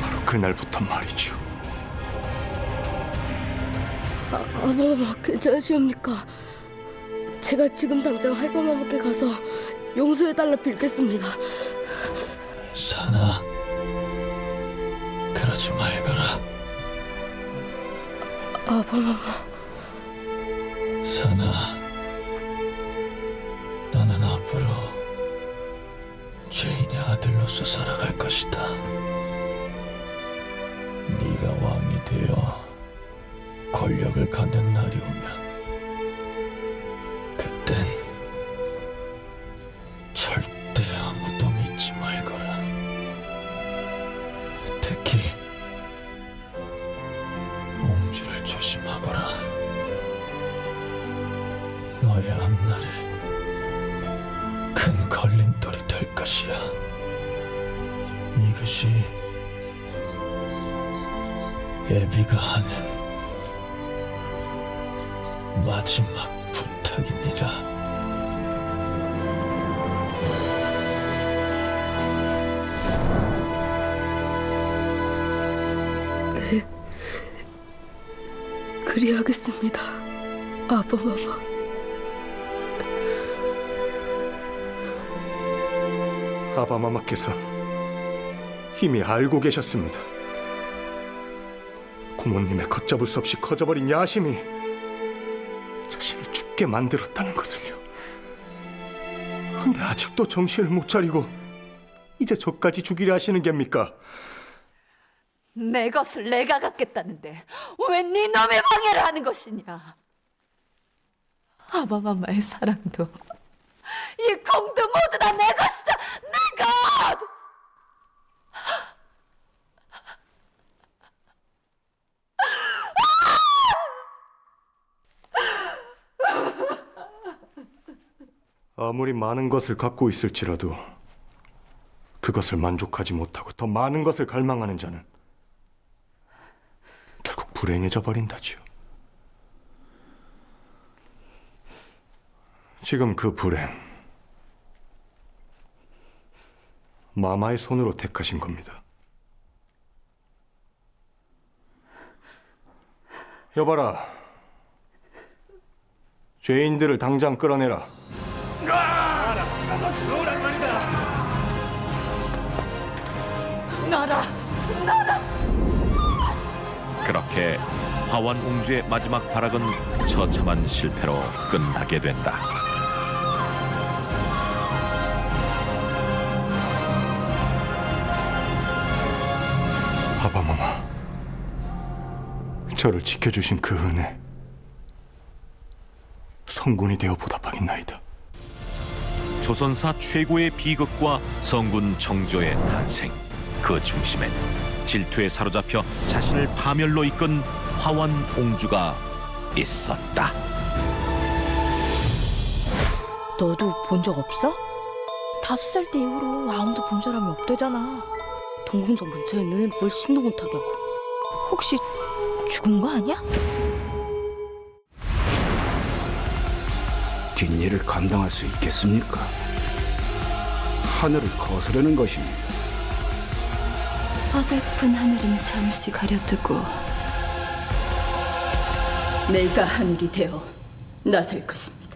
Speaker 16: 바로 그날부터 말이죠.
Speaker 13: 아바마마 괜찮으시옵니까? 제가 지금 당장 할바마마께 가서 용서해달라 빌겠습니다.
Speaker 5: 사나, 그러지 말거라.
Speaker 13: 아바마마
Speaker 5: 사나, 나는 앞으로 죄인의 아들로서 살아갈 것이다. 네가 왕이 되어 권력을 갖는 날이 오면 그땐 절대 아무도 믿지 말거라. 특히 옹주를 조심하거라. 너의 앞날에 큰 걸림돌이 될 것이야. 이것이 애비가 하는 마지막 부탁이니라.
Speaker 17: 네, 그리하겠습니다, 아바마마.
Speaker 16: 아바마마께서 이미 알고 계셨습니다. 고모님의 걷잡을 수 없이 커져버린 야심이 자신을 죽게 만들었다는 것을요. 근데 아직도 정신을 못 차리고 이제 저까지 죽이려 하시는 겁니까?
Speaker 10: 내 것을 내가 갖겠다는데 왜 네 놈의 방해를 하는 것이냐? 아바마마의 사랑도 이 공도 모두 다 내 것이다. 내 것!
Speaker 16: 아무리 많은 것을 갖고 있을지라도 그것을 만족하지 못하고 더 많은 것을 갈망하는 자는 결국 불행해져 버린다지요. 지금 그 불행, 마마의 손으로 택하신 겁니다. 여봐라, 죄인들을 당장 끌어내라.
Speaker 10: 나라!
Speaker 12: 그렇게 화완 옹주의 마지막 발악은 처참한 실패로 끝나게 된다.
Speaker 16: 아바마마, 저를 지켜주신 그 은혜 성군이 되어 보답하겠나이다.
Speaker 12: 조선사 최고의 비극과 성군 정조의 탄생. 그 중심엔 질투에 사로잡혀 자신을 파멸로 이끈 화완 옹주가 있었다.
Speaker 18: 너도 본 적 없어? 5살 때 이후로 아무도 본 사람이 없대잖아. 동궁정 근처에는 뭘 신도 못하게 하고. 혹시 죽은 거 아니야?
Speaker 19: 뒷일을 감당할 수 있겠습니까? 하늘을 거스르는 것입니다.
Speaker 7: 어설픈 하늘은 잠시 가려두고 내가 하늘이 되어 나설 것입니다.